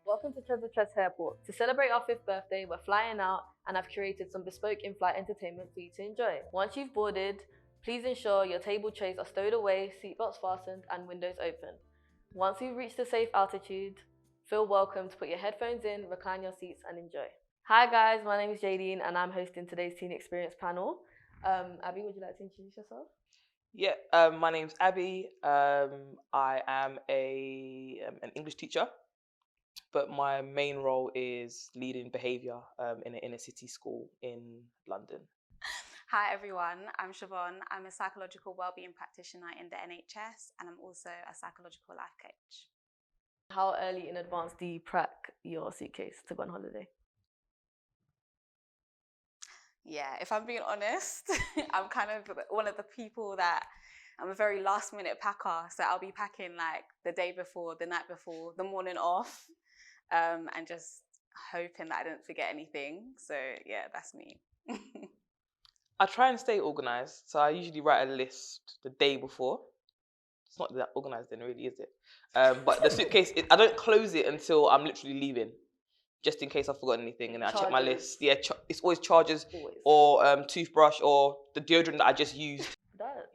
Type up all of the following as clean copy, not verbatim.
Welcome to TreasureTress Airport. To celebrate our 5th birthday, we're flying out and I've curated some bespoke in-flight entertainment for you to enjoy. Once you've boarded, please ensure your table trays are stowed away, seatbelts fastened, and windows open. Once you've reached a safe altitude, feel welcome to put your headphones in, recline your seats, and enjoy. Hi guys, my name is Jaydeene and I'm hosting today's Teen Experience panel. Abi, would you like to introduce yourself? Yeah, my name's Abi. I am an English teacher, but my main role is leading behaviour in an inner city school in London. Hi everyone, I'm Siobhan. I'm a psychological wellbeing practitioner in the NHS and I'm also a psychological life coach. How early in advance do you Prac your suitcase to go on holiday? Yeah, if I'm being honest, I'm kind of one of the people that I'm a very last minute packer. So I'll be packing like the day before, the night before, the morning off, and just hoping that I didn't forget anything. So yeah, that's me. I try and stay organised, so I usually write a list the day before. It's not that organised then, really, is it? But the suitcase, I don't close it until I'm literally leaving, just in case I forgot anything. And I check my list. Yeah, it's always chargers or toothbrush or the deodorant that I just used.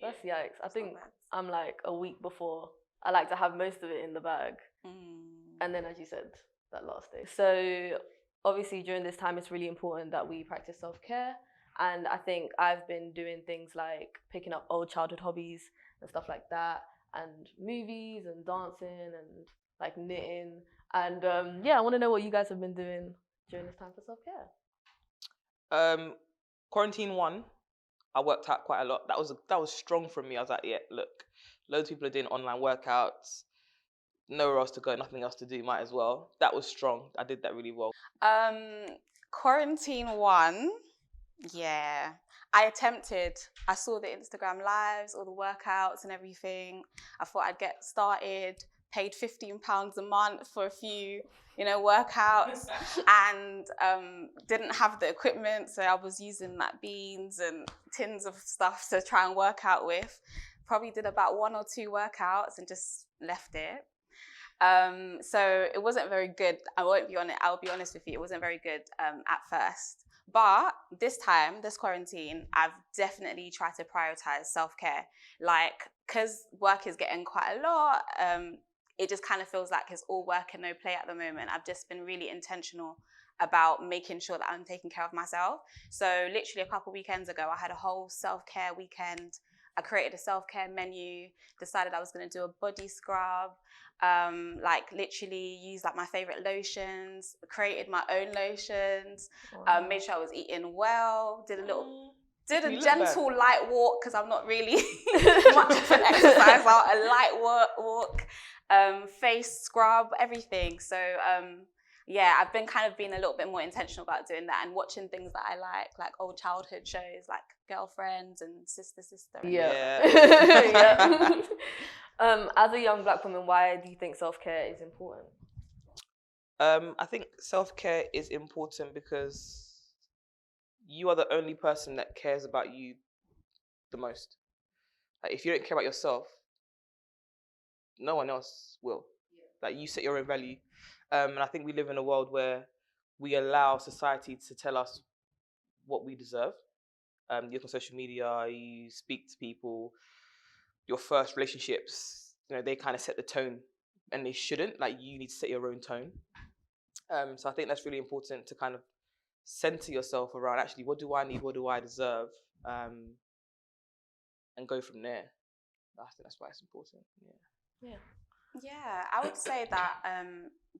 That's yikes. I think I'm like a week before. I like to have most of it in the bag. And then, as you said, that last day. So obviously during this time, it's really important that we practice self-care. And I think I've been doing things like picking up old childhood hobbies and stuff like that, and movies and dancing and like knitting. And yeah, I want to know what you guys have been doing during this time for self-care. Quarantine 1, I worked out quite a lot. That was strong for me. I was like, yeah, look, loads of people are doing online workouts. Nowhere else to go, nothing else to do, might as well. That was strong. I did that really well. Quarantine 1, yeah. I saw the Instagram lives, all the workouts and everything. I thought I'd get started, paid £15 a month for a few, workouts and didn't have the equipment. So I was using like beans and tins of stuff to try and work out with. Probably did about 1 or 2 workouts and just left it. So it wasn't very good. I'll be honest with you, it wasn't very good at first. But this quarantine, I've definitely tried to prioritize self-care. Like, because work is getting quite a lot, it just kind of feels like it's all work and no play at the moment. I've just been really intentional about making sure that I'm taking care of myself. So literally a couple weekends ago, I had a whole self-care weekend. I created a self-care menu, decided I was going to do a body scrub, like literally use like my favorite lotions, created my own lotions, made sure I was eating well, did a gentle light walk because I'm not really much of an exerciser, a light walk, face scrub, everything. So yeah, I've been kind of being a little bit more intentional about doing that and watching things that I like old childhood shows like Girlfriends and Sister. Yeah. As a young Black woman, why do you think self-care is important? I think self-care is important because you are the only person that cares about you the most. Like, if you don't care about yourself, no one else will. Like, you set your own value. And I think we live in a world where we allow society to tell us what we deserve. You look on social media, you speak to people, your first relationships, they kind of set the tone, and they shouldn't. Like, you need to set your own tone. So I think that's really important to kind of center yourself around, actually, what do I need, what do I deserve, and go from there. I think that's why it's important. Yeah, I would say that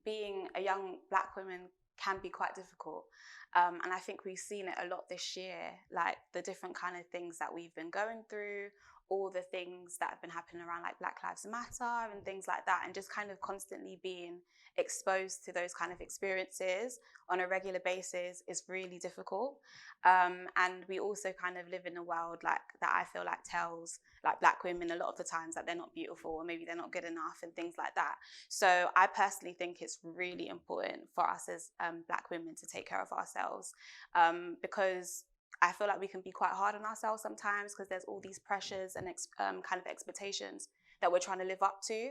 being a young Black woman can be quite difficult. And I think we've seen it a lot this year, like the different kind of things that we've been going through, all the things that have been happening around like Black Lives Matter and things like that, and just kind of constantly being exposed to those kind of experiences on a regular basis is really difficult. And we also kind of live in a world like that I feel like tells like Black women a lot of the times that they're not beautiful or maybe they're not good enough and things like that. So I personally think it's really important for us as Black women to take care of ourselves, because I feel like we can be quite hard on ourselves sometimes because there's all these pressures and kind of expectations that we're trying to live up to.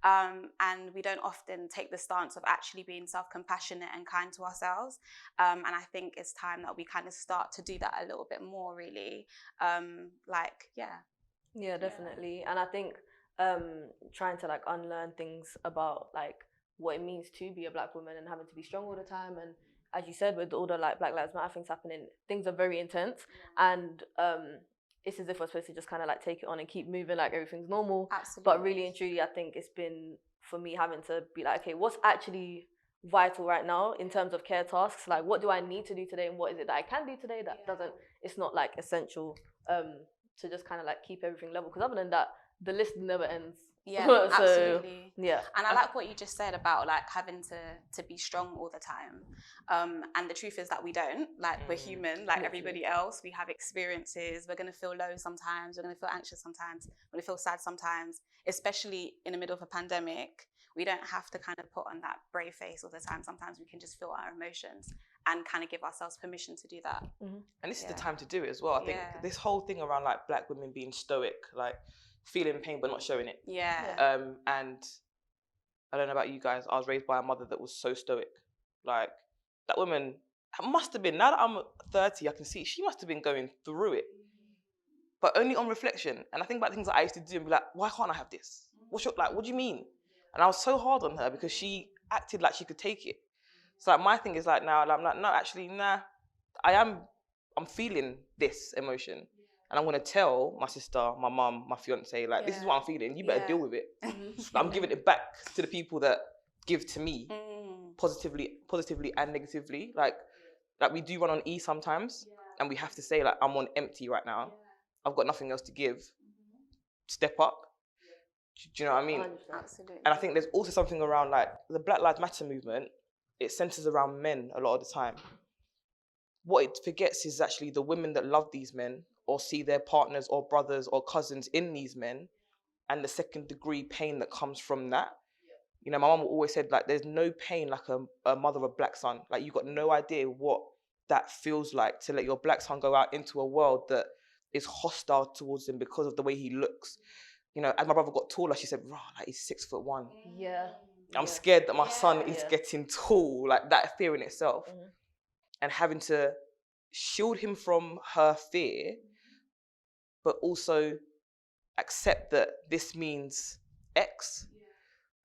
And we don't often take the stance of actually being self-compassionate and kind to ourselves. And I think it's time that we kind of start to do that a little bit more, really. Yeah, definitely. And I think trying to like unlearn things about like what it means to be a black woman and having to be strong all the time, and as you said, with all the like Black Lives Matter things happening, things are very intense. And it's as if we're supposed to just kind of like take it on and keep moving like everything's normal. Absolutely. But really and truly, I think it's been for me having to be like, okay, what's actually vital right now in terms of care tasks? Like, what do I need to do today, and what is it that I can do today that doesn't, it's not like essential to just kind of like keep everything level, because other than that, the list never ends. Yeah, So, absolutely. Yeah. And I like what you just said about like having to be strong all the time. And the truth is that we don't. Like, we're human, like everybody else. We have experiences. We're going to feel low sometimes. We're going to feel anxious sometimes. We're going to feel sad sometimes, especially in the middle of a pandemic. We don't have to kind of put on that brave face all the time. Sometimes we can just feel our emotions and kind of give ourselves permission to do that. And this is the time to do it as well. I think this whole thing around like black women being stoic, like feeling pain but not showing it. And I don't know about you guys, I was raised by a mother that was so stoic. Like, that woman must have been, now that I'm 30, I can see she must have been going through it, but only on reflection. And I think about things that I used to do and be like, why can't I have this? What do you mean? And I was so hard on her because she acted like she could take it. So like, my thing is like, now I'm like, no, actually, nah, I'm feeling this emotion. And I'm going to tell my sister, my mum, my fiance, like, this is what I'm feeling. You better deal with it. I'm giving it back to the people that give to me positively and negatively. Like we do run on E sometimes, and we have to say, like, I'm on empty right now. I've got nothing else to give. Step up. Do you know what I mean? 100%. Absolutely. And I think there's also something around like the Black Lives Matter movement. It centers around men a lot of the time. What it forgets is actually the women that love these men or see their partners or brothers or cousins in these men, and the second degree pain that comes from that. You know, my mum always said, like, there's no pain like a mother of a black son. Like, you got no idea what that feels like to let your black son go out into a world that is hostile towards him because of the way he looks. You know, as my brother got taller, she said, "Rah, like, he's 6'1". Yeah. I'm scared that my son is getting tall, like that fear in itself. And having to shield him from her fear, but also accept that this means X.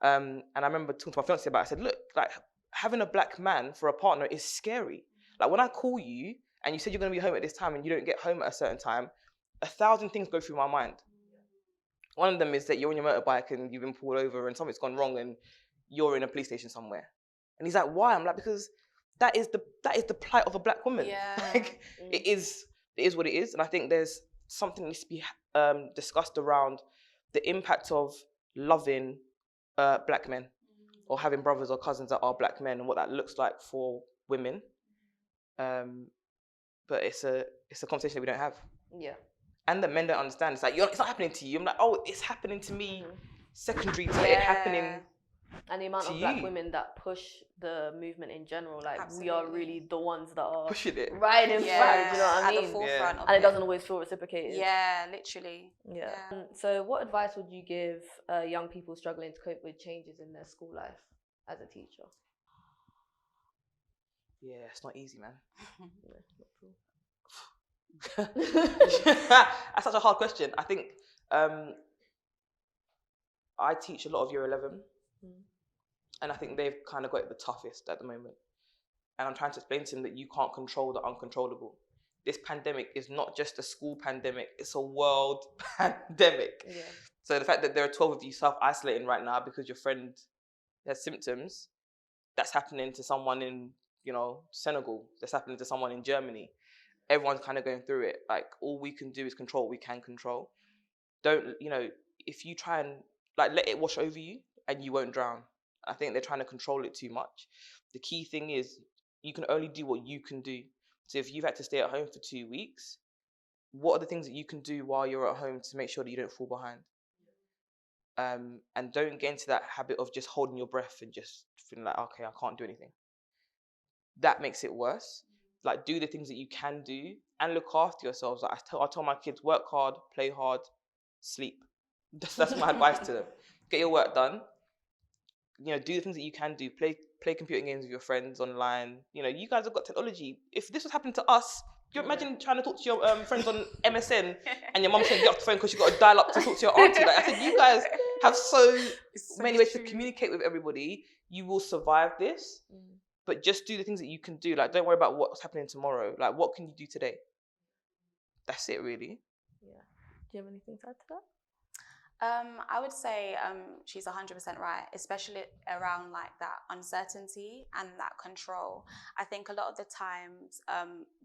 And I remember talking to my fiance about it. I said, look, like, having a black man for a partner is scary. Like, when I call you and you said you're going to be home at this time and you don't get home at a certain time, 1,000 things go through my mind. One of them is that you're on your motorbike and you've been pulled over and something's gone wrong and you're in a police station somewhere. And he's like, why? I'm like, because that is the plight of a black woman. Like, it is what it is. And I think there's something that needs to be discussed around the impact of loving black men or having brothers or cousins that are black men and what that looks like for women. But it's a conversation that we don't have. Yeah. And that men don't understand. It's like, it's not happening to you. I'm like, oh, it's happening to me. Secondary to it happening. And the amount of black women that push the movement in general, like, we are really the ones that are pushing it, right in front. You know what I mean? At the forefront of and it doesn't always feel reciprocated. Yeah, literally. Yeah. So, what advice would you give young people struggling to cope with changes in their school life as a teacher? Yeah, it's not easy, man. Not true. That's such a hard question. I think I teach a lot of year 11. And I think they've kind of got it the toughest at the moment. And I'm trying to explain to them that you can't control the uncontrollable. This pandemic is not just a school pandemic, it's a world pandemic. Yeah. So the fact that there are 12 of you self-isolating right now because your friend has symptoms, that's happening to someone in, Senegal, that's happening to someone in Germany. Everyone's kind of going through it. Like, all we can do is control what we can control. Don't, if you try and let it wash over you and you won't drown. I think they're trying to control it too much. The key thing is you can only do what you can do. So if you've had to stay at home for 2 weeks, what are the things that you can do while you're at home to make sure that you don't fall behind? And don't get into that habit of just holding your breath and just feeling like, okay, I can't do anything. That makes it worse. Like, do the things that you can do and look after yourselves. Like, I tell my kids, work hard, play hard, sleep. That's my advice to them. Get your work done. You know, do the things that you can do. Play computer games with your friends online. You know, you guys have got technology. If this was happening to us, you imagine trying to talk to your friends on MSN and your mum saying get off the phone because you got to dial up to talk to your auntie. Like I said, you guys have so many ways to communicate with everybody. You will survive this, but just do the things that you can do. Like, don't worry about what's happening tomorrow. Like, what can you do today? That's it, really. Yeah. Do you have anything to add to that? I would say she's 100% right, especially around like that uncertainty and that control. I think a lot of the times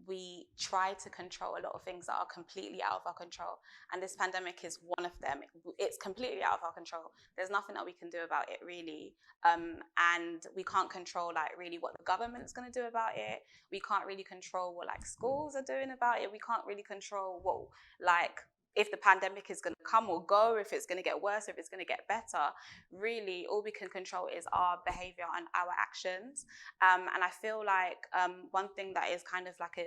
we try to control a lot of things that are completely out of our control. And this pandemic is one of them. It's completely out of our control. There's nothing that we can do about it, really. And we can't control like really what the government's going to do about it. We can't really control what like schools are doing about it. We can't really control what like if the pandemic is going to come or go, if it's going to get worse, if it's going to get better. Really, all we can control is our behavior and our actions. And I feel like one thing that is kind of like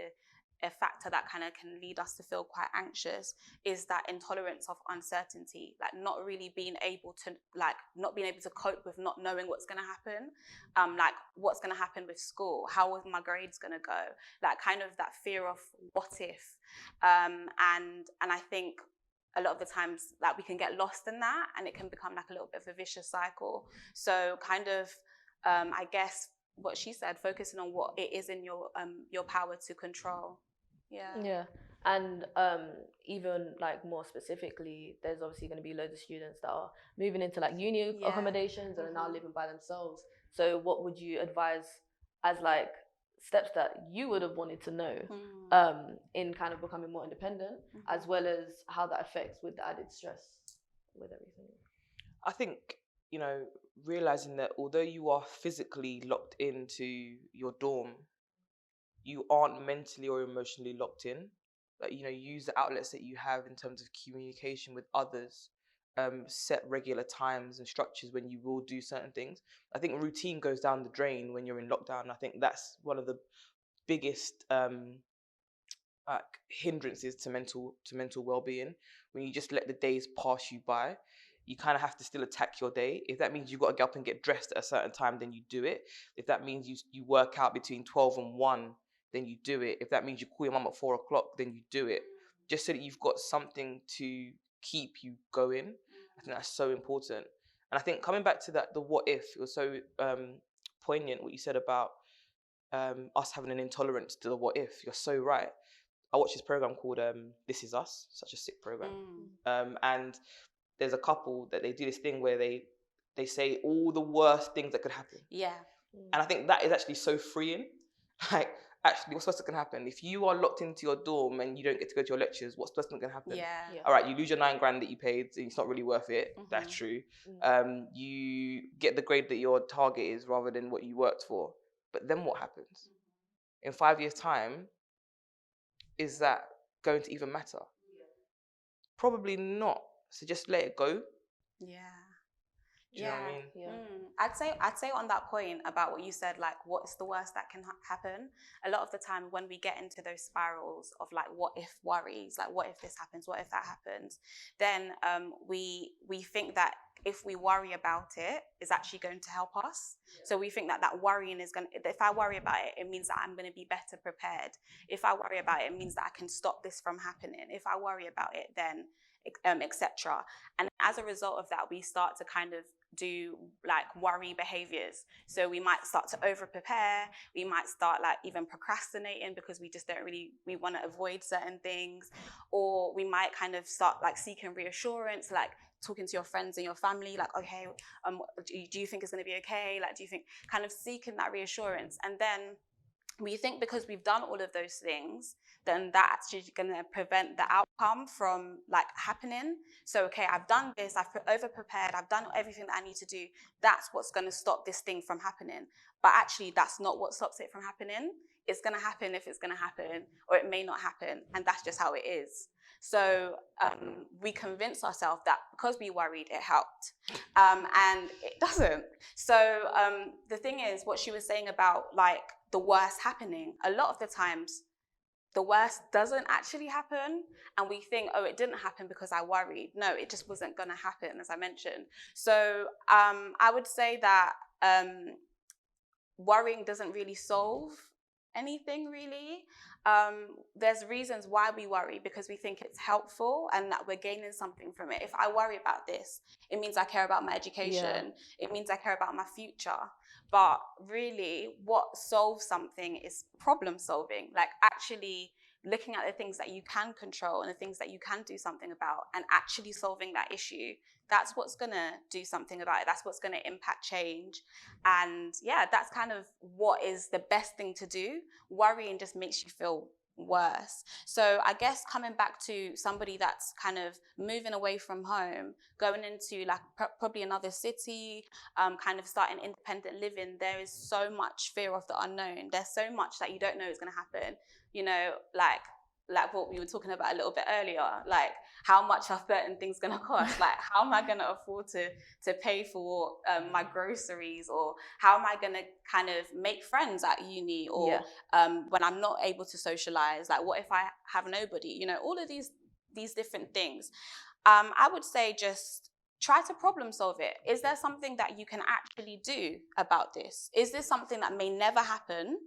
a factor that kind of can lead us to feel quite anxious is that intolerance of uncertainty, like not being able to cope with not knowing what's going to happen, like what's going to happen with school, how are my grades going to go, like kind of that fear of what if, and I think a lot of the times that we can get lost in that and it can become like a little bit of a vicious cycle. So kind of I guess what she said, focusing on what it is in your power to control. Yeah. And even like more specifically, there's obviously going to be loads of students that are moving into like uni accommodations and are now living by themselves. So what would you advise as like steps that you would have wanted to know in kind of becoming more independent, as well as how that affects with the added stress with everything? I think, you know, realizing that although you are physically locked into your dorm, you aren't mentally or emotionally locked in. Like, you know, use the outlets that you have in terms of communication with others. Set regular times and structures when you will do certain things. I think routine goes down the drain when you're in lockdown. I think that's one of the biggest hindrances to mental well-being. When you just let the days pass you by, you kind of have to still attack your day. If that means you've got to get up and get dressed at a certain time, then you do it. If that means you work out between 12 and 1, then you do it. If that means you call your mum at 4 o'clock, then you do it. Just so that you've got something to keep you going. I think that's so important. And I think coming back to that, the what if, it was so poignant what you said about us having an intolerance to the what if. You're so right. I watched this program called This Is Us, such a sick program. And there's a couple that they do this thing where they say all the worst things that could happen. Yeah. And I think that is actually so freeing. Like, actually, what's supposed to happen? If you are locked into your dorm and you don't get to go to your lectures, what's supposed to happen? Yeah. All right, you lose your $9,000 that you paid, and it's not really worth it. That's true. You get the grade that your target is rather than what you worked for. But then what happens? In 5 years' time, is that going to even matter? Probably not. So just let it go. Yeah. Do you know what I mean? Yeah. I'd say on that point about what you said, like what's the worst that can happen? A lot of the time when we get into those spirals of like what if worries, like what if this happens, what if that happens, then we think that if we worry about it, it's actually going to help us. So we think that worrying is going to, if I worry about it, it means that I'm going to be better prepared. If I worry about it, it means that I can stop this from happening. If I worry about it, then etc. And as a result of that, we start to kind of do like worry behaviours. So we might start to over prepare. We might start like even procrastinating because we just we want to avoid certain things. Or we might kind of start like seeking reassurance, like talking to your friends and your family, like, okay, do you think it's going to be okay? Like, do you think, kind of seeking that reassurance. And then we think because we've done all of those things, then that's actually going to prevent the outcome from like happening. So, okay, I've done this, I've over prepared, I've done everything that I need to do. That's what's going to stop this thing from happening. But actually, that's not what stops it from happening. It's going to happen if it's going to happen, or it may not happen. And that's just how it is. So we convince ourselves that because we worried, it helped. And it doesn't. So the thing is, what she was saying about like the worst happening, a lot of the times, the worst doesn't actually happen, and we think, oh, it didn't happen because I worried. No, it just wasn't going to happen, as I mentioned. So I would say that worrying doesn't really solve anything, really. There's reasons why we worry, because we think it's helpful and that we're gaining something from it. If I worry about this, it means I care about my education. It means I care about my future. But really, what solves something is problem solving, like actually looking at the things that you can control and the things that you can do something about, and actually solving that issue. That's what's going to do something about it. That's what's going to impact change. And yeah, that's kind of what is the best thing to do. Worrying just makes you feel worse. So I guess coming back to somebody that's kind of moving away from home, going into like probably another city, kind of starting independent living, there is so much fear of the unknown. There's so much that you don't know is going to happen. You know, like what we were talking about a little bit earlier, like how much are certain things going to cost? Like, how am I going to afford to pay for my groceries? Or how am I going to kind of make friends at uni? Or when I'm not able to socialize, like what if I have nobody? You know, all of these different things. I would say just try to problem solve it. Is there something that you can actually do about this? Is this something that may never happen?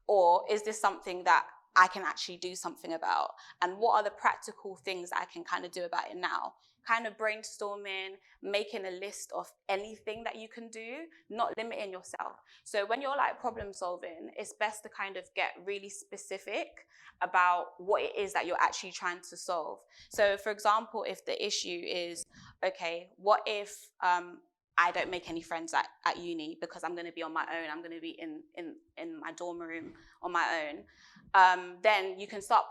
Or is this something that I can actually do something about? And what are the practical things that I can kind of do about it now? Kind of brainstorming, making a list of anything that you can do, not limiting yourself. So when you're like problem solving, it's best to kind of get really specific about what it is that you're actually trying to solve. So for example, if the issue is, okay, what if I don't make any friends at uni because I'm going to be on my own, I'm going to be in my dorm room on my own, then you can start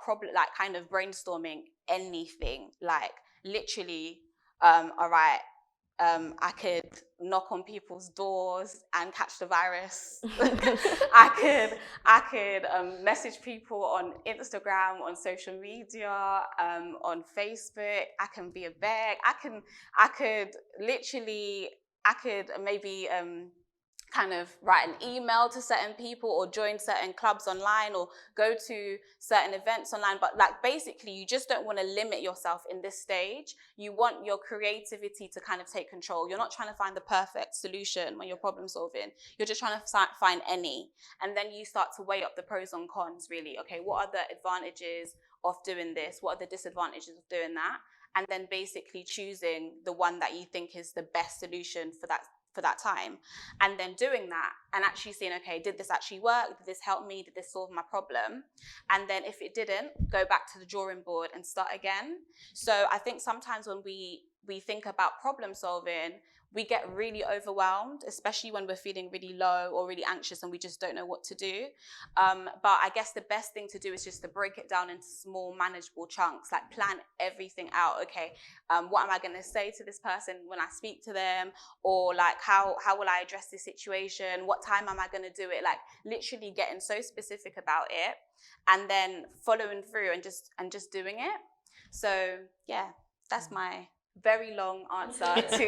kind of brainstorming anything, like literally, all right, I could knock on people's doors and catch the virus. I could message people on Instagram, on social media, on Facebook. I can be a beg. I could maybe kind of write an email to certain people, or join certain clubs online, or go to certain events online. But like basically, you just don't want to limit yourself in this stage. You want your creativity to kind of take control. You're not trying to find the perfect solution when you're problem solving. You're just trying to find any. And then you start to weigh up the pros and cons, really. Okay, what are the advantages of doing this? What are the disadvantages of doing that? And then basically choosing the one that you think is the best solution for that time, and then doing that and actually saying, okay, did this actually work? Did this help me? Did this solve my problem? And then if it didn't, go back to the drawing board and start again. So I think sometimes when we think about problem solving, we get really overwhelmed, especially when we're feeling really low or really anxious and we just don't know what to do. But I guess the best thing to do is just to break it down into small, manageable chunks, like plan everything out. Okay, what am I going to say to this person when I speak to them? Or like, how will I address this situation? What time am I going to do it? Like literally getting so specific about it, and then following through and just doing it. So yeah, that's my very long answer to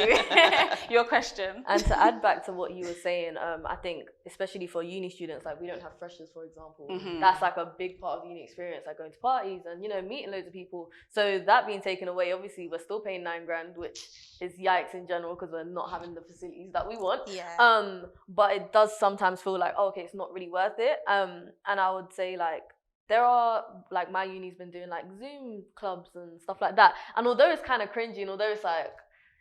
your question. And to add back to what you were saying, I think especially for uni students, like we don't have freshers, for example. That's like a big part of the uni experience, like going to parties and, you know, meeting loads of people. So that being taken away, obviously we're still paying $9,000, which is yikes in general because we're not having the facilities that we want. But it does sometimes feel like, oh, okay, it's not really worth it. And I would say like, there are, like, my uni's been doing, like, Zoom clubs and stuff like that. And although it's kind of cringy, and although it's, like,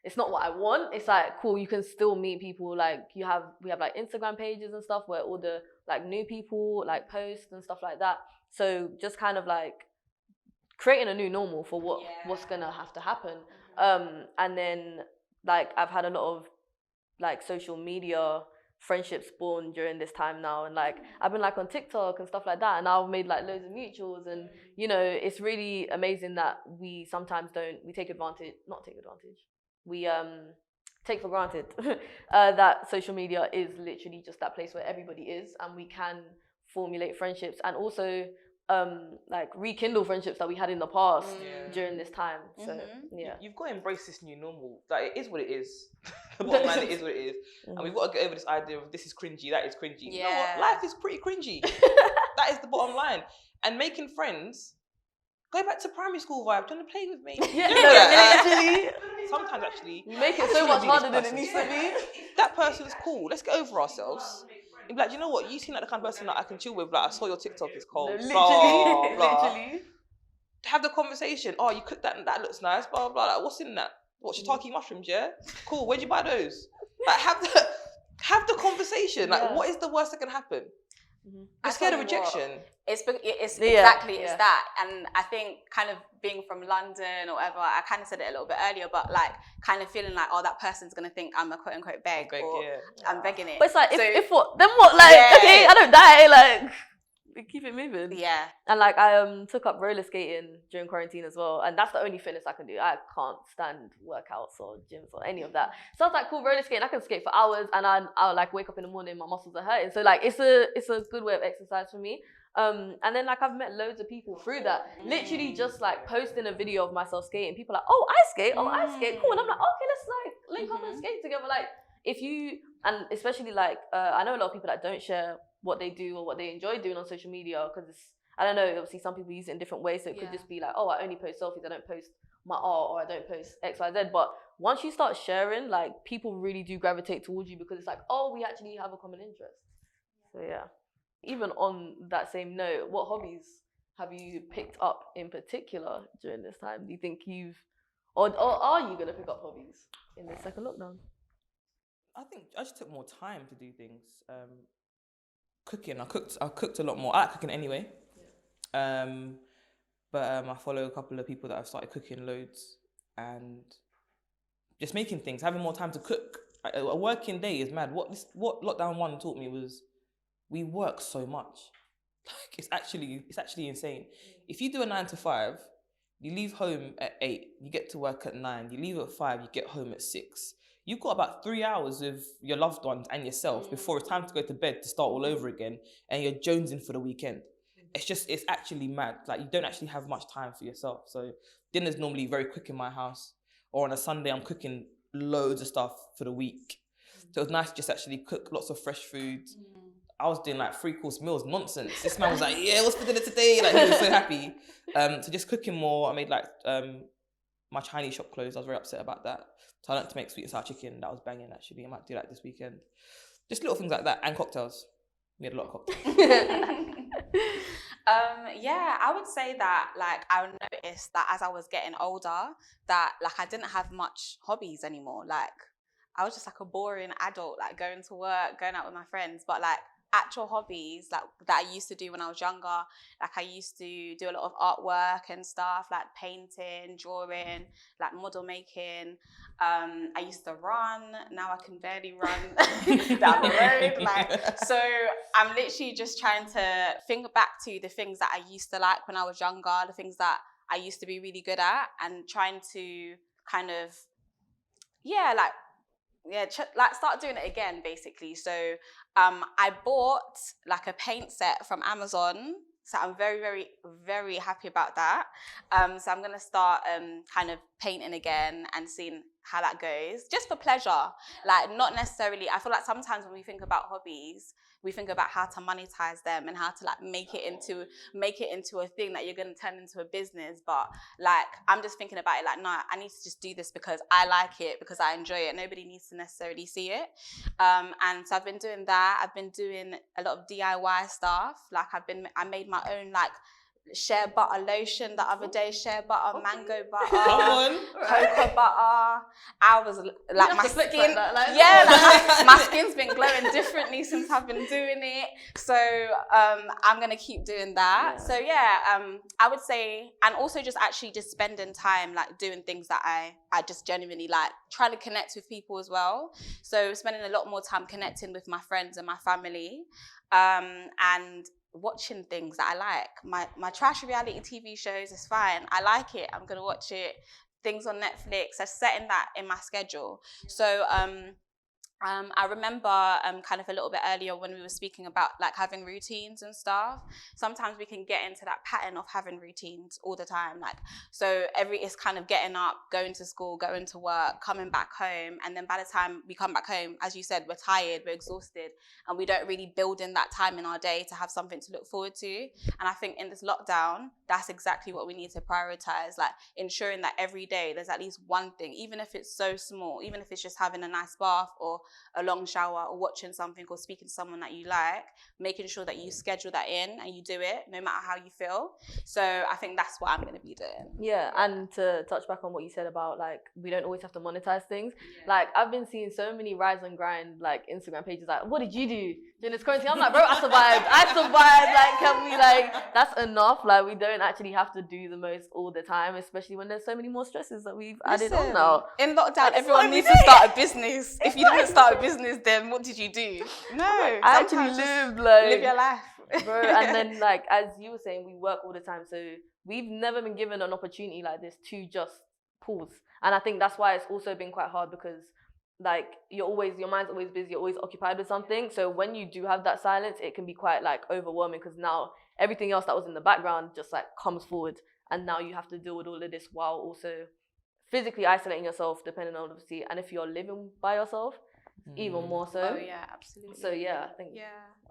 it's not what I want, it's, like, cool, you can still meet people. Like, we have, like, Instagram pages and stuff where all the, like, new people, like, post and stuff like that. So just kind of, like, creating a new normal for what's going to have to happen. And then, like, I've had a lot of, like, social media friendships born during this time now, and like I've been like on TikTok and stuff like that, and I've made like loads of mutuals, and you know, it's really amazing that we sometimes take for granted that social media is literally just that place where everybody is, and we can formulate friendships and also like rekindle friendships that we had in the past during this time. So you've got to embrace this new normal. Like, it is what it is. The bottom line, it is what it is. And we've got to get over this idea of this is cringy, that is cringy. You know what? Life is pretty cringy. That is the bottom line. and making friends. Go back to primary school vibe. Do you want to play with me? Yeah, literally. Sometimes actually, You make it so much harder than it needs to be. That person's cool. Let's get over ourselves. You'd be like, you know what? You seem like the kind of person that I can chill with. Like, I saw your TikTok is cold. No, Blah, blah. literally. Have the conversation. Oh, you cooked that and that looks nice. Blah, blah, blah. Like, what's in that? What, shiitake mushrooms, yeah? Cool. Where'd you buy those? Like, have the conversation. Like, what is the worst that can happen? I'm scared of rejection. It's exactly that, and I think kind of being from London or whatever, I kind of said it a little bit earlier, but like kind of feeling like, oh, that person's gonna think I'm a quote unquote beg or I'm begging it. But it's like, if what, then what? Like, okay, I don't die. Like, we keep it moving. Yeah. And like, I took up roller skating during quarantine as well, and that's the only fitness I can do. I can't stand workouts or gyms or any of that. So I was like, cool, roller skating. I can skate for hours, and I'll like wake up in the morning, my muscles are hurting. So like, it's a good way of exercise for me. And then like I've met loads of people through that. Literally just like posting a video of myself skating. People are like, oh, I skate. Oh, I skate. Cool. And I'm like, okay, let's like link up and skate together. Like if you, and especially like, I know a lot of people that don't share what they do or what they enjoy doing on social media, because it's, I don't know, obviously some people use it in different ways. So it could just be like, oh, I only post selfies. I don't post my art, or I don't post X, Y, Z. But once you start sharing, like people really do gravitate towards you, because it's like, oh, we actually have a common interest. So yeah. Even on that same note, what hobbies have you picked up in particular during this time? Do you think or are you going to pick up hobbies in the second lockdown? I think I just took more time to do things. Cooking, I cooked a lot more. I like cooking anyway. Yeah. But I follow a couple of people that have started cooking loads and just making things, having more time to cook. A working day is mad. What lockdown 1 taught me was, we work so much. Like it's actually insane. If you do a 9 to 5, you leave home at 8, you get to work at 9, you leave at 5, you get home at 6. You've got about 3 hours with your loved ones and yourself before it's time to go to bed to start all over again, and you're jonesing for the weekend. It's actually mad. Like you don't actually have much time for yourself. So dinner's normally very quick in my house, or on a Sunday I'm cooking loads of stuff for the week. So it was nice to just actually cook lots of fresh food. I was doing like 3-course meals, nonsense. This man was like, yeah, what's for dinner today? Like he was so happy. So just cooking more. I made like my Chinese shop closed. I was very upset about that. So I learned to make sweet and sour chicken. That was banging actually. I might do that this weekend. Just little things like that, and cocktails. We had a lot of cocktails. Yeah, I would say that like I noticed that as I was getting older, that like I didn't have much hobbies anymore. Like I was just like a boring adult, like going to work, going out with my friends, but like actual hobbies like that I used to do when I was younger. Like I used to do a lot of artwork and stuff, like painting, drawing, like model making. I used to run. Now I can barely run down the road. Like, so I'm literally just trying to think back to the things that I used to like when I was younger, the things that I used to be really good at, and trying to kind of, like start doing it again, basically. So I bought like a paint set from Amazon. So I'm very, very, very happy about that. So I'm going to start kind of painting again and seeing how that goes, just for pleasure. Like not necessarily, I feel like sometimes when we think about hobbies, we think about how to monetize them and how to like make it into a thing that you're going to turn into a business. But like, I'm just thinking about it like, no, I need to just do this because I like it, because I enjoy it. Nobody needs to necessarily see it. And so I've been doing that. I've been doing a lot of DIY stuff. Like I made my own like shea butter lotion the other day, shea butter, mango butter, cocoa butter. I was like, my skin, my skin's been glowing differently since I've been doing it. So I'm gonna keep doing that. Yeah. So yeah, I would say, and also just actually just spending time like doing things that I just genuinely like, trying to connect with people as well. So spending a lot more time connecting with my friends and my family, and watching things that I like. My trash reality TV shows is fine. I like it. I'm gonna watch it. Things on Netflix. I'm setting that in my schedule. So I remember kind of a little bit earlier when we were speaking about like having routines and stuff. Sometimes we can get into that pattern of having routines all the time. Like, so it's kind of getting up, going to school, going to work, coming back home. And then by the time we come back home, as you said, we're tired, we're exhausted, and we don't really build in that time in our day to have something to look forward to. And I think in this lockdown, that's exactly what we need to prioritize, like ensuring that every day there's at least one thing, even if it's so small, even if it's just having a nice bath or a long shower or watching something or speaking to someone that you like, making sure that you schedule that in and you do it no matter how you feel. So I think that's what I'm going to be doing. Yeah, and to touch back on what you said about like we don't always have to monetize things. Like I've been seeing so many rise and grind like Instagram pages like, what did you do during this quarantine? I'm like, bro, I survived. Like, can we like, that's enough. Like we don't actually have to do the most all the time, especially when there's so many more stresses that we've added on now. In lockdown, everyone needs to start a business. If you didn't start a business, then what did you do? No, I actually live your life. Bro, and then like as you were saying, we work all the time, so we've never been given an opportunity like this to just pause. And I think that's why it's also been quite hard, because like your mind's always busy, you're always occupied with something. So when you do have that silence, it can be quite like overwhelming, because now everything else that was in the background just like comes forward, and now you have to deal with all of this while also physically isolating yourself, depending on obviously, and if you're living by yourself, even more so. Oh yeah, absolutely. So yeah, I think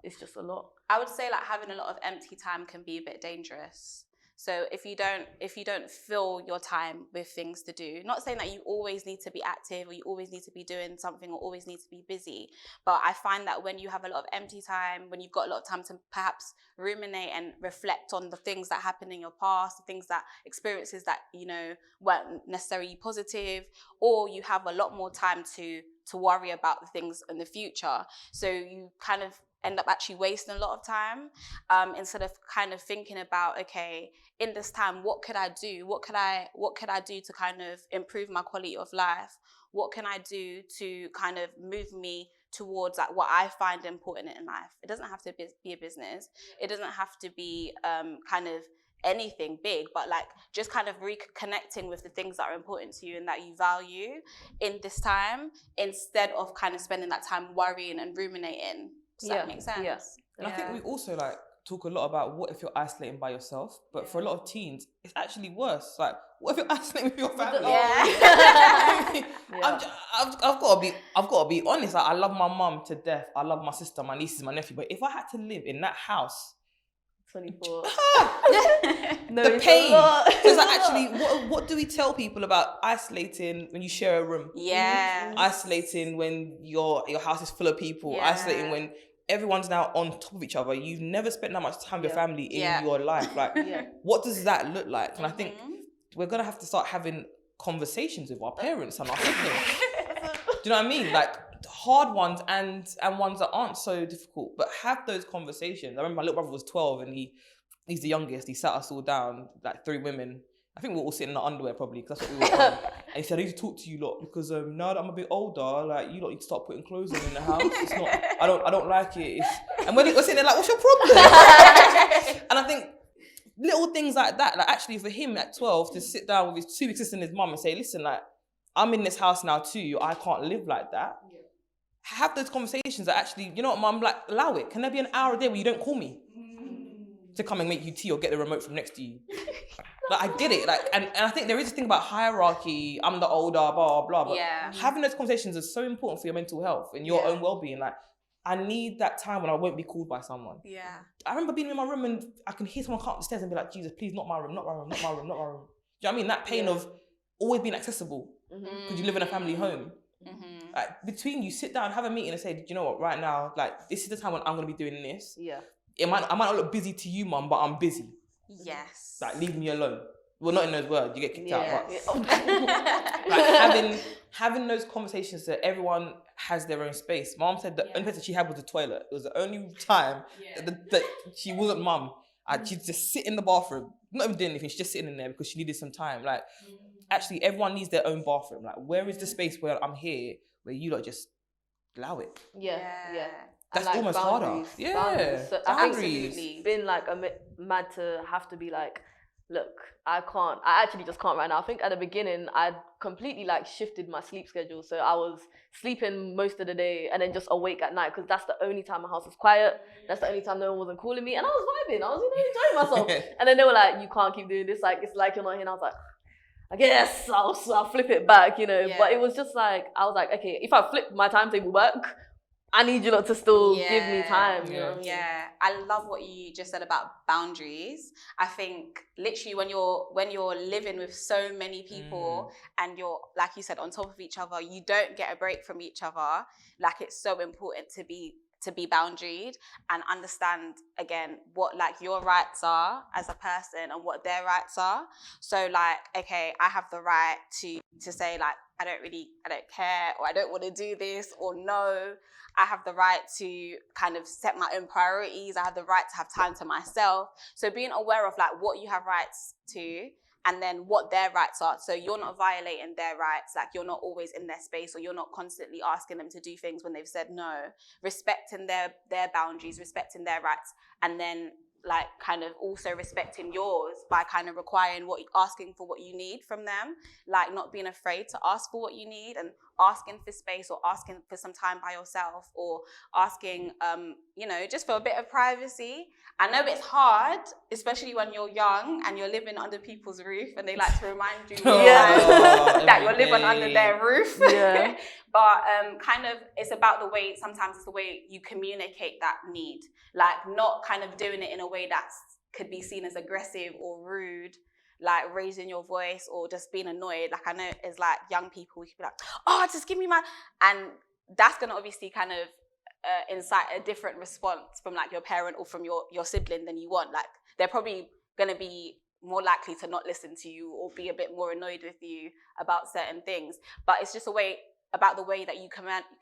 it's just a lot. I would say like having a lot of empty time can be a bit dangerous. So if you don't fill your time with things to do, not saying that you always need to be active or you always need to be doing something or always need to be busy, but I find that when you have a lot of empty time, when you've got a lot of time to perhaps ruminate and reflect on the things that happened in your past, the experiences that, you know, weren't necessarily positive, or you have a lot more time to worry about the things in the future. So you kind of end up actually wasting a lot of time instead of kind of thinking about, okay, in this time, what could I do? What could I do to kind of improve my quality of life? What can I do to kind of move me towards like what I find important in life? It doesn't have to be a business. It doesn't have to be kind of anything big, but like just kind of reconnecting with the things that are important to you and that you value in this time, instead of kind of spending that time worrying and ruminating. Does that make sense? Yeah. And I think we also like talk a lot about what if you're isolating by yourself, but for a lot of teens, it's actually worse. Like, what if you're isolating with your family? I've got to be honest. Like, I love my mum to death. I love my sister, my nieces, my nephew. But if I had to live in that house 24. No, the pain. Because like, actually, what do we tell people about isolating when you share a room? Yeah. Isolating when your house is full of people. Yeah. Isolating when everyone's now on top of each other. You've never spent that much time with your family in your life. Like, what does that look like? And I think we're gonna have to start having conversations with our parents and our siblings. Do you know what I mean? Like, hard ones and ones that aren't so difficult, but have those conversations. I remember my little brother was 12 and he's the youngest. He sat us all down, like 3 women. I think we were all sitting in our underwear probably, because that's what we were on. And he said, I need to talk to you lot because now that I'm a bit older, like, you lot need to start putting clothes on in the house. It's not, I don't like it. And we're sitting there like, what's your problem? And I think little things like that, like actually for him at 12 to sit down with his 2 big sisters and his mum and say, listen, like, I'm in this house now too. I can't live like that. Yeah. Have those conversations that actually, you know what, mum, like, allow it. Can there be an hour a day where you don't call me to come and make you tea or get the remote from next to you? Like, I get it. Like, and I think there is this thing about hierarchy. I'm the older, blah, blah, but having those conversations is so important for your mental health and your own well-being. Like, I need that time when I won't be called by someone. Yeah. I remember being in my room and I can hear someone come up the stairs and be like, Jesus, please, not my room, not my room, not my room, not my room. Do you know what I mean? That pain of always being accessible because you live in a family home. Mm-hmm. Like, between you sit down, have a meeting and say, do you know what, right now, like, this is the time when I'm going to be doing this. Yeah. I might not look busy to you, mum, but I'm busy. Yes. Like, leave me alone. Well, not in those words, you get kicked out, but like having those conversations so everyone has their own space. Mom said the only place that she had was the toilet. It was the only time that she wasn't mum. She'd just sit in the bathroom, not even doing anything, she's just sitting in there because she needed some time. Like, actually, everyone needs their own bathroom. Like, where is the space where I'm here, where you lot just allow it? Yeah. That's like almost boundaries, harder. Yeah. So I think it's been like mad to have to be like, look, I actually just can't right now. I think at the beginning, I'd completely like shifted my sleep schedule. So I was sleeping most of the day and then just awake at night because that's the only time my house was quiet. That's the only time no one wasn't calling me. And I was vibing. I was, enjoying myself. And then they were like, you can't keep doing this. Like, it's like you're not here. And I was like, I guess I'll flip it back, Yeah. But it was just like, I was like, okay, if I flip my timetable back, I need you lot to still give me time, you know? Yeah, I love what you just said about boundaries. I think literally when you're living with so many people and you're, like you said, on top of each other, you don't get a break from each other. Like, it's so important to be boundaried and understand again what like your rights are as a person and what their rights are. So like, okay, I have the right to say like, I don't care, or I don't want to do this, or no. I have the right to kind of set my own priorities. I have the right to have time to myself. So being aware of like what you have rights to and then what their rights are. So you're not violating their rights. Like, you're not always in their space, or you're not constantly asking them to do things when they've said no. Respecting their boundaries, respecting their rights, and then like kind of also respecting yours by kind of asking for what you need from them, like not being afraid to ask for what you need and asking for space or asking for some time by yourself or asking, just for a bit of privacy. I know it's hard, especially when you're young and you're living under people's roof and they like to remind you that you're living under their roof. Yeah. But kind of sometimes it's the way you communicate that need, like not kind of doing it in a way that could be seen as aggressive or rude, like raising your voice or just being annoyed. Like, I know as like young people, we could be like, oh, just give me my, and that's going to obviously kind of incite a different response from like your parent or from your sibling than you want. Like, they're probably going to be more likely to not listen to you or be a bit more annoyed with you about certain things. But it's just about the way that you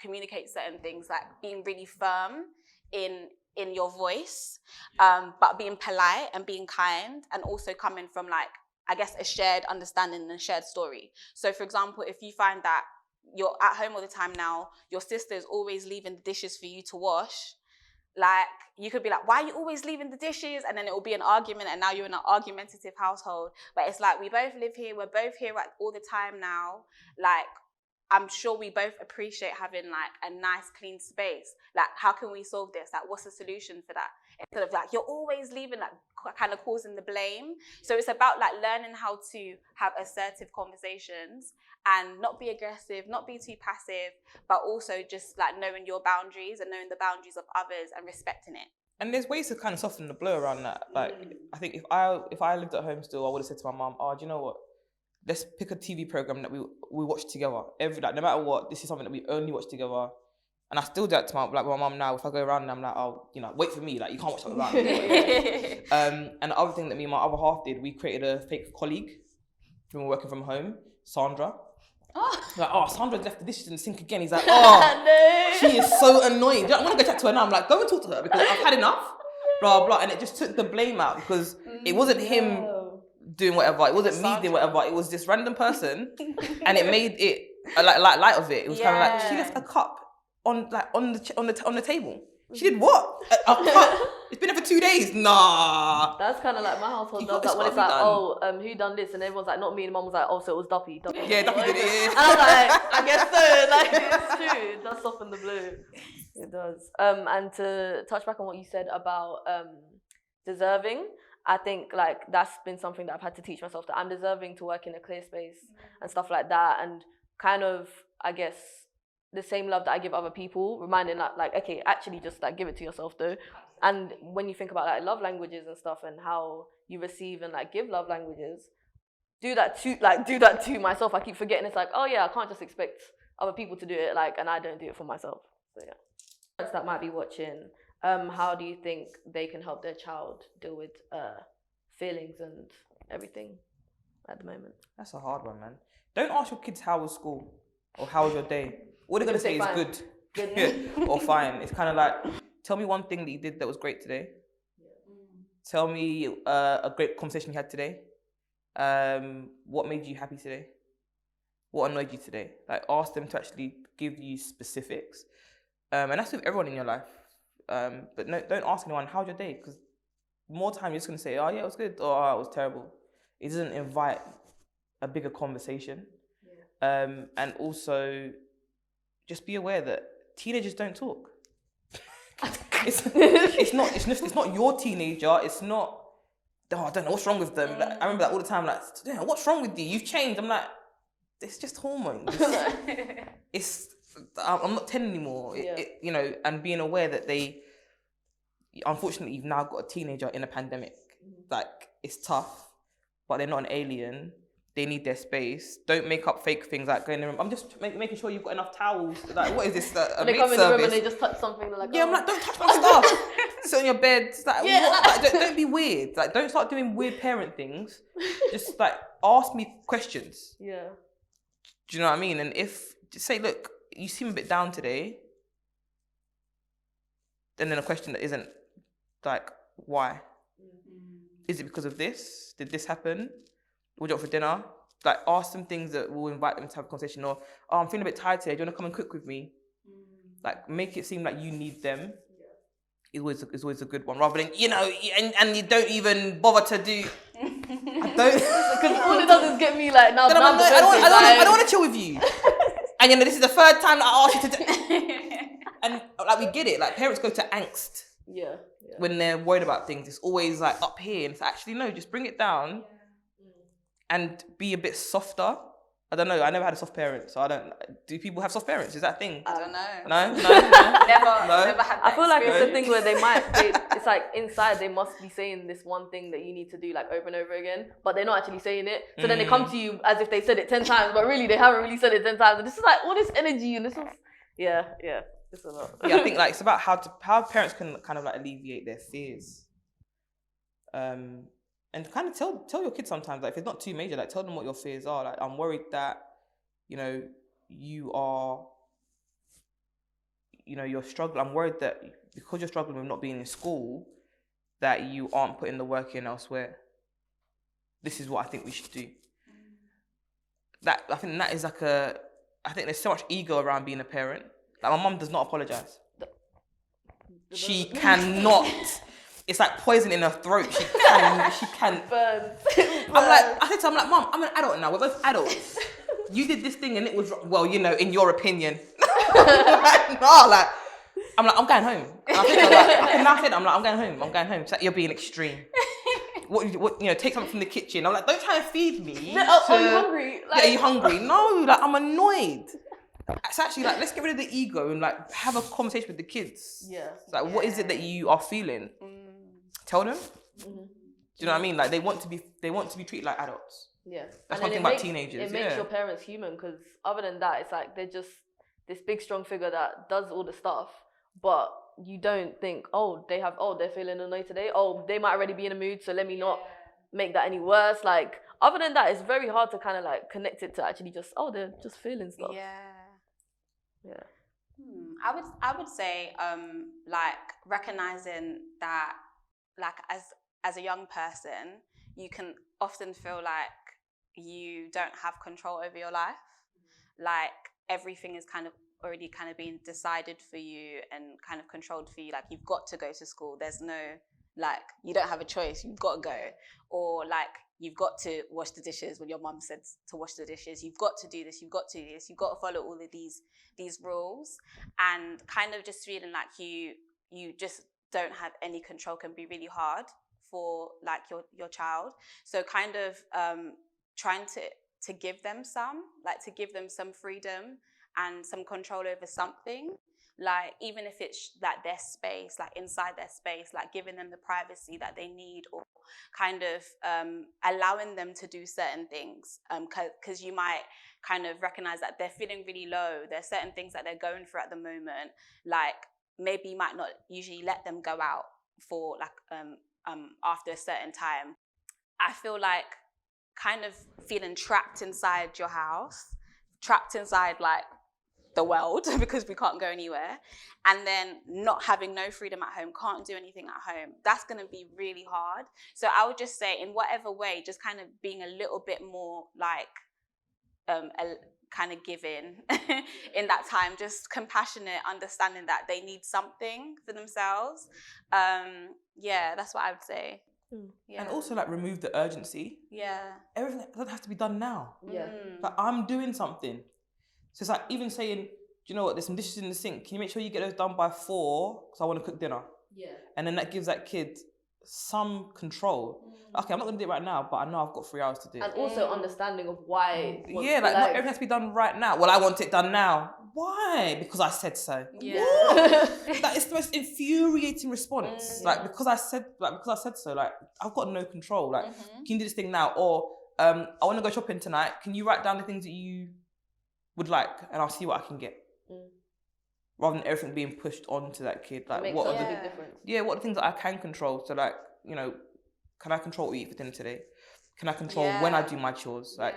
communicate certain things, like being really firm in your voice, but being polite and being kind, and also coming from like, I guess, a shared understanding and a shared story. So for example, if you find that you're at home all the time now, your sister's always leaving the dishes for you to wash, like, you could be like, why are you always leaving the dishes? And then it will be an argument, and now you're in an argumentative household. But it's like, we both live here, we're both here all the time now. Like, I'm sure we both appreciate having like a nice, clean space. Like, how can we solve this? Like, what's the solution for that? Instead of like, you're always leaving, like kind of causing the blame. So it's about like learning how to have assertive conversations and not be aggressive, not be too passive, but also just like knowing your boundaries and knowing the boundaries of others and respecting it. And there's ways to kind of soften the blow around that. Like, I think if I lived at home still, I would have said to my mum, oh, do you know what? Let's pick a TV program that we watch together. No matter what, this is something that we only watch together. And I still do that to my mum now. If I go around and I'm like, oh, wait for me. Like, you can't watch that around me. And the other thing that me and my other half did, we created a fake colleague when we were working from home, Sandra. Like, Sandra left the dishes in the sink again. He's like, no. She is so annoying. I want to go chat to her now. I'm like, go and talk to her because I've had enough. Blah, blah. And it just took the blame out because it wasn't him doing whatever. It wasn't me doing whatever. It was this random person, and it made it like light of it. It was kind of like, she left a cup on the table. She did what? A cup? It's been there for 2 days. Nah. That's kind of like my household does that when it's like, who done this? And everyone's like, not me. And mum was like, oh, so it was Duppy. Yeah, Duppy did it. And I was like, I guess so. Like, it's true. It does soften the blow. It does. And to touch back on what you said about deserving, I think like that's been something that I've had to teach myself, that I'm deserving to work in a clear space and stuff like that. And kind of, I guess, the same love that I give other people, reminding that like, okay, actually just like give it to yourself though. And when you think about like love languages and stuff and how you receive and like give love languages, do that to myself. I keep forgetting. It's like, oh yeah, I can't just expect other people to do it, like, and I don't do it for myself. So yeah. That might be watching, how do you think they can help their child deal with feelings and everything at the moment? That's a hard one, man. Don't ask your kids how was school or how was your day. All they're going to say is good or fine. It's kind of like, tell me one thing that you did that was great today. Tell me a great conversation you had today. What made you happy today? What annoyed you today? Like, ask them to actually give you specifics. And that's with everyone in your life. But no, don't ask anyone, how's your day? Because more time you're just going to say, oh yeah, it was good, or oh, it was terrible. it doesn't invite a bigger conversation. And also, just be aware that teenagers don't talk. It's not your teenager. It's not. Oh, I don't know what's wrong with them. Like, I remember that all the time. Like, what's wrong with you? You've changed. I'm like, it's just hormones. I'm not 10 anymore. And being aware that unfortunately, you've now got a teenager in a pandemic. Like, it's tough, but they're not an alien. They need their space. Don't make up fake things like going in the room. I'm just making sure you've got enough towels. Like, what is this? When they come in the room and they just touch something, they're like, I'm like, don't touch my stuff. Sit on your bed. It's like, what? Like, don't be weird. Like, don't start doing weird parent things. Just like ask me questions. Yeah. Do you know what I mean? And just say, look, you seem a bit down today. And then a question that isn't like, why? Is it because of this? Did this happen? What do you want for dinner? Like, ask them things that will invite them to have a conversation. Or, oh, I'm feeling a bit tired today. Do you want to come and cook with me? Like, make it seem like you need them. Is always a good one. Rather than, and you don't even bother to do. I don't. Because all it does is get me like, now. I don't want to chill with you. And this is the third time that I asked you to do. And like, we get it. Like, parents go to angst. Yeah. When they're worried about things. It's always like up here. And it's actually, no, just bring it down. And be a bit softer. I don't know. I never had a soft parent, so I don't. Do people have soft parents? Is that a thing? I don't know. No. Never had that I feel like experience. it's a thing where it's like inside they must be saying this one thing that you need to do like over and over again, but they're not actually saying it. So then they come to you as if they said it 10 times, but really they haven't really said it 10 times. And this is like all this energy and this is, it's a lot. I think like it's about how parents can kind of like alleviate their fears. And kind of tell your kids sometimes, like, if it's not too major, like, tell them what your fears are. Like, I'm worried that, you are, you're struggling. I'm worried that because you're struggling with not being in school, that you aren't putting the work in elsewhere. This is what I think we should do. I think that is like I think there's so much ego around being a parent. Like, my mum does not apologize. She cannot. It's like poison in her throat. She can. Burns. I said to her, I'm like, Mum, I'm an adult now. We're both adults. You did this thing and it was, well, in your opinion. I'm like, I'm going home. And I said to her, I'm going home. I'm going home. She's like, you're being extreme. What take something from the kitchen. I'm like, don't try and feed me. Are you hungry? Are you hungry? No, like, I'm annoyed. It's actually like, let's get rid of the ego and like have a conversation with the kids. Yeah. It's like, what is it that you are feeling? Tell them. Do you know what I mean? Like, they want to be treated like adults. Yeah. That's one thing about teenagers. It makes your parents human, because other than that, it's like they're just this big strong figure that does all the stuff, but you don't think, they're feeling annoyed today. Oh, they might already be in a mood, so let me not make that any worse. Like, other than that, it's very hard to kind of like connect it to actually just, they're just feeling stuff. Yeah. I would say like recognizing that, like, as a young person, you can often feel like you don't have control over your life. Like, everything is kind of already kind of being decided for you and kind of controlled for you. Like, you've got to go to school. There's no, like, you don't have a choice. You've got to go. Or like, you've got to wash the dishes when your mum said to wash the dishes. You've got to do this. You've got to do this. You've got to follow all of these rules. And kind of just feeling like you just don't have any control can be really hard for like your child. So kind of trying to give them some freedom and some control over something. Like, even if it's like their space, like inside their space, like giving them the privacy that they need, or kind of allowing them to do certain things, because you might kind of recognize that they're feeling really low. There's certain things that they're going through at the moment. Like, maybe you might not usually let them go out for like after a certain time. I feel like kind of feeling trapped inside your house, trapped inside like the world, because we can't go anywhere, and then not having no freedom at home, can't do anything at home, that's going to be really hard. So I would just say, in whatever way, just kind of being a little bit more like kind of giving in that time, just compassionate, understanding that they need something for themselves. That's what I would say. Yeah. And also like remove the urgency. Yeah. Everything doesn't have to be done now. Yeah. Like I'm doing something. So it's like even saying, do you know what, there's some dishes in the sink. Can you make sure you get those done by 4? Because I want to cook dinner. Yeah. And then that gives that kid some control. Okay, I'm not going to do it right now, but I know I've got 3 hours to do it. And also understanding of why. Yeah, like not everything has to be done right now. Well, I want it done now. Why? Because I said so. Yeah. That is the most infuriating response. Like because I said so. Like I've got no control. Like can you do this thing now? Or I want to go shopping tonight. Can you write down the things that you would like, and I'll see what I can get. Rather than everything being pushed onto that kid. Like makes what such a big difference. Yeah, what are the things that I can control? So like, you know, can I control what we eat for dinner today? Can I control when I do my chores? Like,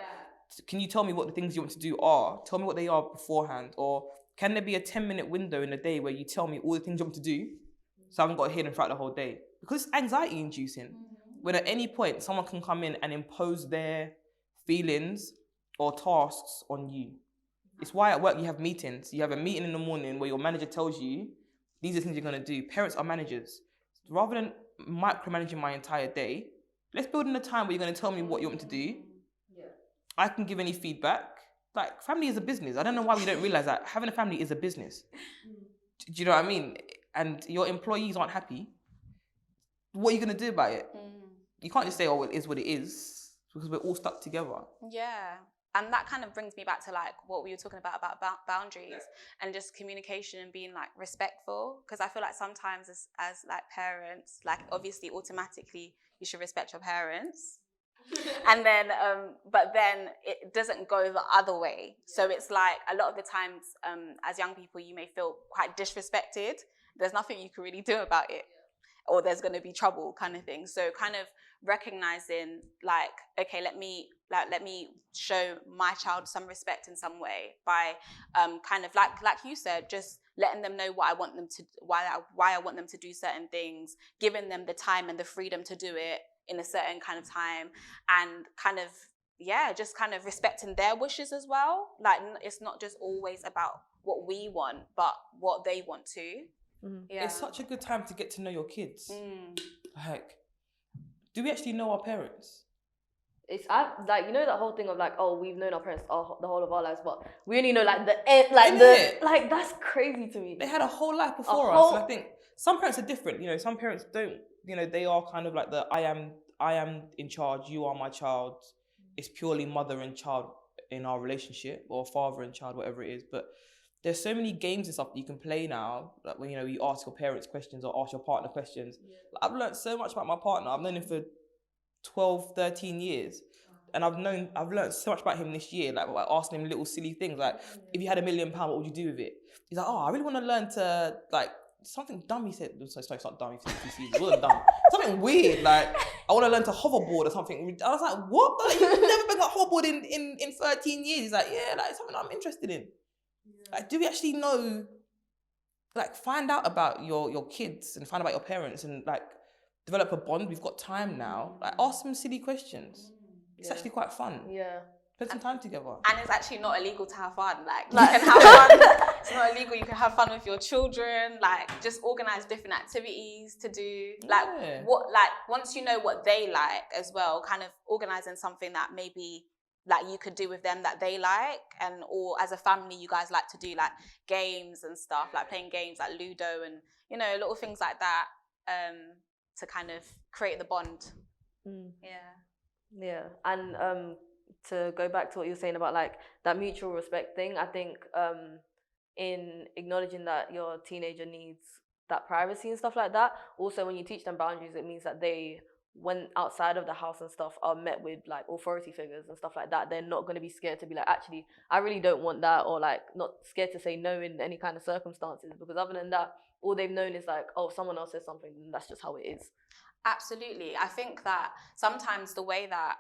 can you tell me what the things you want to do are? Tell me what they are beforehand. Or can there be a 10-minute window in a day where you tell me all the things you want to do, so I haven't got to hear them throughout the whole day? Because it's anxiety inducing. When at any point someone can come in and impose their feelings or tasks on you. It's why at work you have meetings. You have a meeting in the morning where your manager tells you, these are the things you're going to do. Parents are managers. Rather than micromanaging my entire day, let's build in a time where you're going to tell me what you want me to do. Yeah. I can give any feedback. Like, family is a business. I don't know why we don't realise that. Having a family is a business. Do you know what I mean? And your employees aren't happy. What are you going to do about it? You can't just say, oh, it is what it is, because we're all stuck together. Yeah. And that kind of brings me back to like what we were talking about boundaries and just communication and being like respectful. Because I feel like sometimes as like parents, like obviously automatically you should respect your parents. And then, but then it doesn't go the other way. So it's like a lot of the times as young people, you may feel quite disrespected. There's nothing you can really do about it. Or there's going to be trouble kind of thing. So kind of recognizing like, okay, let me show my child some respect in some way by kind of like you said, just letting them know what I want them to, why I want them to do certain things, giving them the time and the freedom to do it in a certain kind of time, and kind of, yeah, just kind of respecting their wishes as well. Like it's not just always about what we want, but what they want to. Yeah. It's such a good time to get to know your kids. Like, do we actually know our parents? It's like, you know, that whole thing of like, oh, we've known our parents the whole of our lives, but we only know like like that's crazy to me. They had a whole life before us, and I think some parents are different. You know, some parents don't. You know, they are kind of like the I am in charge. You are my child. It's purely mother and child in our relationship, or father and child, whatever it is. But there's so many games and stuff that you can play now. Like when, you know, you ask your parents questions or ask your partner questions. Like, I've learned so much about my partner. I've known him for 12, 13 years. And I've learned so much about him this year, like by asking him little silly things, like, if you had £1 million, what would you do with it? He's like, oh, I really want to learn to, like, something dumb he said. Sorry, it's not dumb, it wasn't dumb. Something weird, like, I want to learn to hoverboard or something. I was like, what? Like, you've never been like hoverboard in 13 years. He's like, yeah, like, something I'm interested in. Like, do we actually know, like, find out about your kids and find out about your parents and, like, develop a bond? We've got time now. Like, ask some silly questions. It's actually quite fun. Yeah. Spend some time together. And it's actually not illegal to have fun. Like, you can have fun. It's not illegal. You can have fun with your children. Like, just organize different activities to do. Like, once you know what they like as well, kind of organizing something that maybe like you could do with them that they like, and or as a family you guys like to do like games and stuff, like playing games like Ludo and, you know, little things like that, to kind of create the bond. Yeah. And to go back to what you were saying about like that mutual respect thing, I think in acknowledging that your teenager needs that privacy and stuff like that, also when you teach them boundaries, it means that they, when outside of the house and stuff, are met with like authority figures and stuff like that, they're not going to be scared to be like, actually, I really don't want that, or like not scared to say no in any kind of circumstances, because other than that, all they've known is like, oh, someone else says something, and that's just how it is. Absolutely. I think that sometimes the way that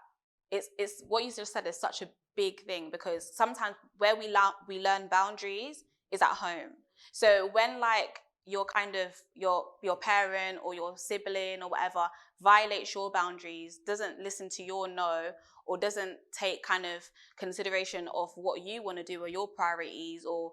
it's what you just said is such a big thing, because sometimes where we learn boundaries is at home. So when like your kind of your parent or your sibling or whatever violates your boundaries, doesn't listen to your no, or doesn't take kind of consideration of what you want to do or your priorities or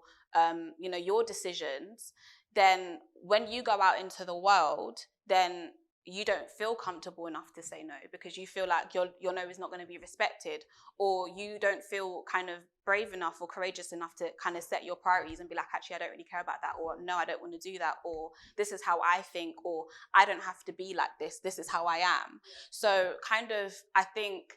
you know, your decisions, then when you go out into the world, then you don't feel comfortable enough to say no because you feel like your no is not going to be respected, or you don't feel kind of brave enough or courageous enough to kind of set your priorities and be like, actually, I don't really care about that, or no, I don't want to do that, or this is how I think, or I don't have to be like this. This is how I am. So kind of, I think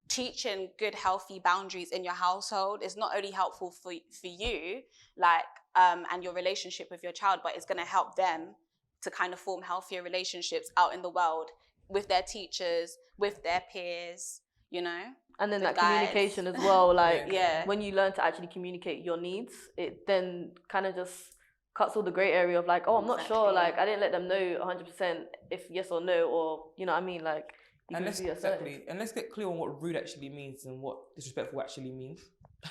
teaching good, healthy boundaries in your household is not only helpful for you, like, and your relationship with your child, but it's going to help them to kind of form healthier relationships out in the world with their teachers, with their peers, you know? And then that guides. communication as well, like Yeah. when you learn to actually communicate your needs, it then kind of just cuts all the grey area of like, oh, I'm not sure, like I didn't let them know 100% if yes or no, or you know what I mean, like and let's get clear on what rude actually means and what disrespectful actually means.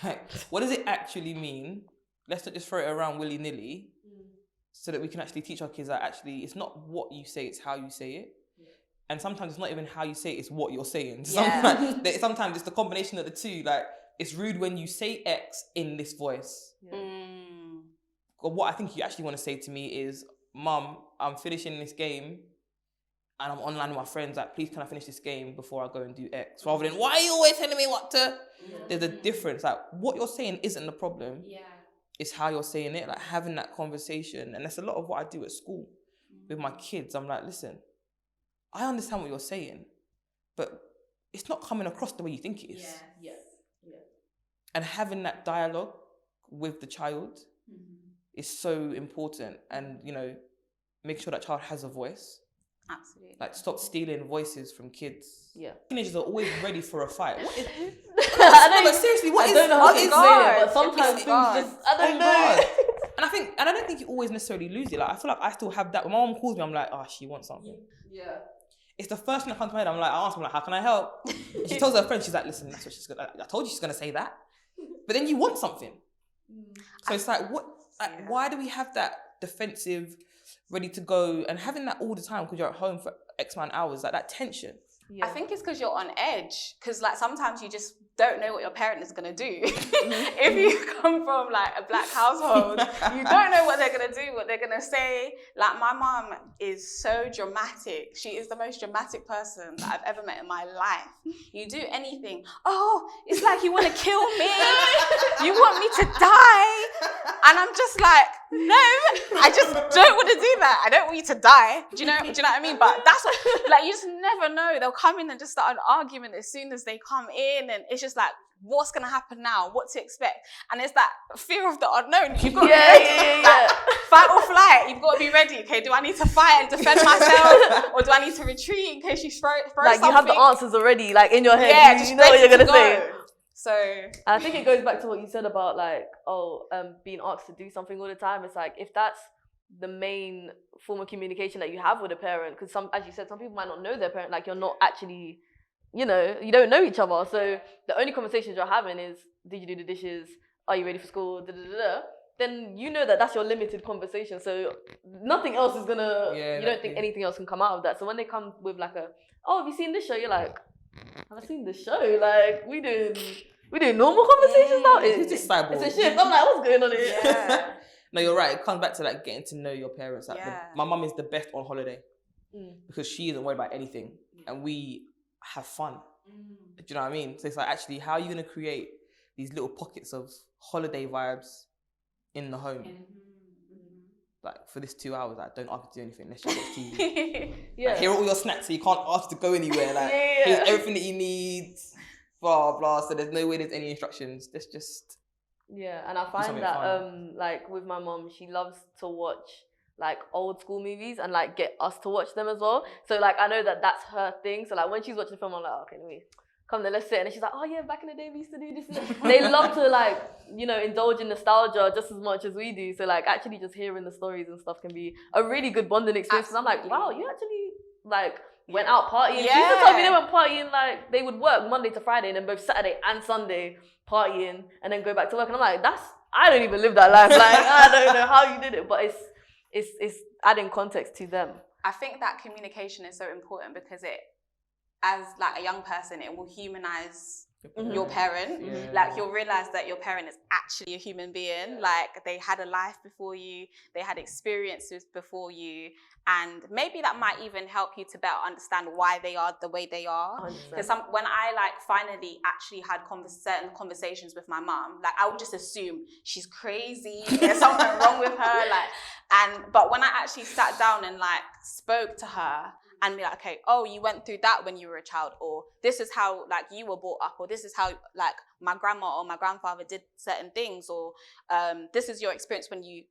Like, what does it actually mean? Let's not just throw it around willy-nilly, so that we can actually teach our kids that actually it's not what you say, it's how you say it. And sometimes it's not even how you say it, it's what you're saying. Sometimes it's the combination of the two. Like, it's rude when you say X in this voice. Or what I think you actually want to say to me is, Mum, I'm finishing this game and I'm online with my friends. Like, please can I finish this game before I go and do X? Rather than, why are you always telling me what to? There's a difference. Like, what you're saying isn't the problem. It's how you're saying it. Like, having that conversation. And that's a lot of what I do at school with my kids. I'm like, listen, I understand what you're saying, but it's not coming across the way you think it is. And having that dialogue with the child is so important. And, you know, make sure that child has a voice. Absolutely. Like, stop stealing voices from kids. Yeah. Teenagers are always ready for a fight. What is... but seriously, what I is... don't know how to explain it, but sometimes things just... I don't know. And I don't think you always necessarily lose it. Like, I feel like I still have that. When my mom calls me, I'm like, oh, she wants something. Yeah. It's the first thing that comes to my head. I'm like, I ask her, like, how can I help? And she tells her friend, she's like, listen, that's what she's gonna... I told you she's gonna say that. But then you want something. So it's like, what? Like, why do we have that defensive, ready to go, and having that all the time because you're at home for X amount of hours, like that tension? I think it's because you're on edge. Because like sometimes you just don't know what your parent is gonna do. If you come from like a black household, you don't know what they're gonna do, what they're gonna say. Like my mom is so dramatic. She is the most dramatic person that I've ever met in my life. You do anything, oh, it's like you want to kill me. You want me to die. And I'm just like, no, I just don't want to do that. I don't want you to die. Do you know what I mean? But that's what, like, you just never know. They'll come in and just start an argument as soon as they come in, and it's just like, what's gonna happen now? What to expect? And it's that fear of the unknown. You've got to be ready. Like, fight or flight. You've got to be ready. Okay, do I need to fight and defend myself, or do I need to retreat in case you throw like something? You have the answers already, like in your head. Yeah, you know what you're gonna say. So I think it goes back to what you said about like, being asked to do something all the time. It's like, if that's the main form of communication that you have with a parent, because as you said, some people might not know their parent, like you're not actually, you don't know each other. So the only conversations you're having is, did you do the dishes? Are you ready for school? Then you know that that's your limited conversation. So nothing else is gonna, you don't think anything else can come out of that. So when they come with like have you seen this show? You're like, have I seen this show? Like, we doing normal conversations now? It's a shift. I'm like, what's going on here? Yeah. No, you're right. It comes back to like getting to know your parents. Like, my mum is the best on holiday because she isn't worried about anything, and we have fun. Do you know what I mean? So it's like, actually, how are you going to create these little pockets of holiday vibes in the home? Like, for this 2 hours, like, don't ask you to do anything. Let's just watch TV. Like, here are all your snacks, so you can't ask to go anywhere. Like, here's everything that you need. Blah blah. So there's no way there's any instructions. Let's just. Yeah, and I find that like with my mom, she loves to watch like old school movies and like get us to watch them as well. So like I know that that's her thing. So like when she's watching the film, I'm like, okay, let me come there, let's sit. And then she's like, oh yeah, back in the day we used to do this. They love to like, indulge in nostalgia just as much as we do. So like actually just hearing the stories and stuff can be a really good bonding experience. And I'm like, wow, you actually like went out partying. She used to tell me they went partying, like they would work Monday to Friday and then both Saturday and Sunday partying and then go back to work. And I'm like, I don't even live that life. Like I don't know how you did it, but it's adding context to them. I think that communication is so important because it, as like a young person, it will humanize your parent. Yeah. Like, you'll realize that your parent is actually a human being. Like, they had a life before you, they had experiences before you, and maybe that might even help you to better understand why they are the way they are. 100%. Because when I like finally actually had certain conversations with my mom, like, I would just assume she's crazy, there's something wrong with her, but when I actually sat down and like spoke to her and be like, okay, oh, you went through that when you were a child, or this is how like you were brought up, or this is how like my grandma or my grandfather did certain things, or this is your experience when you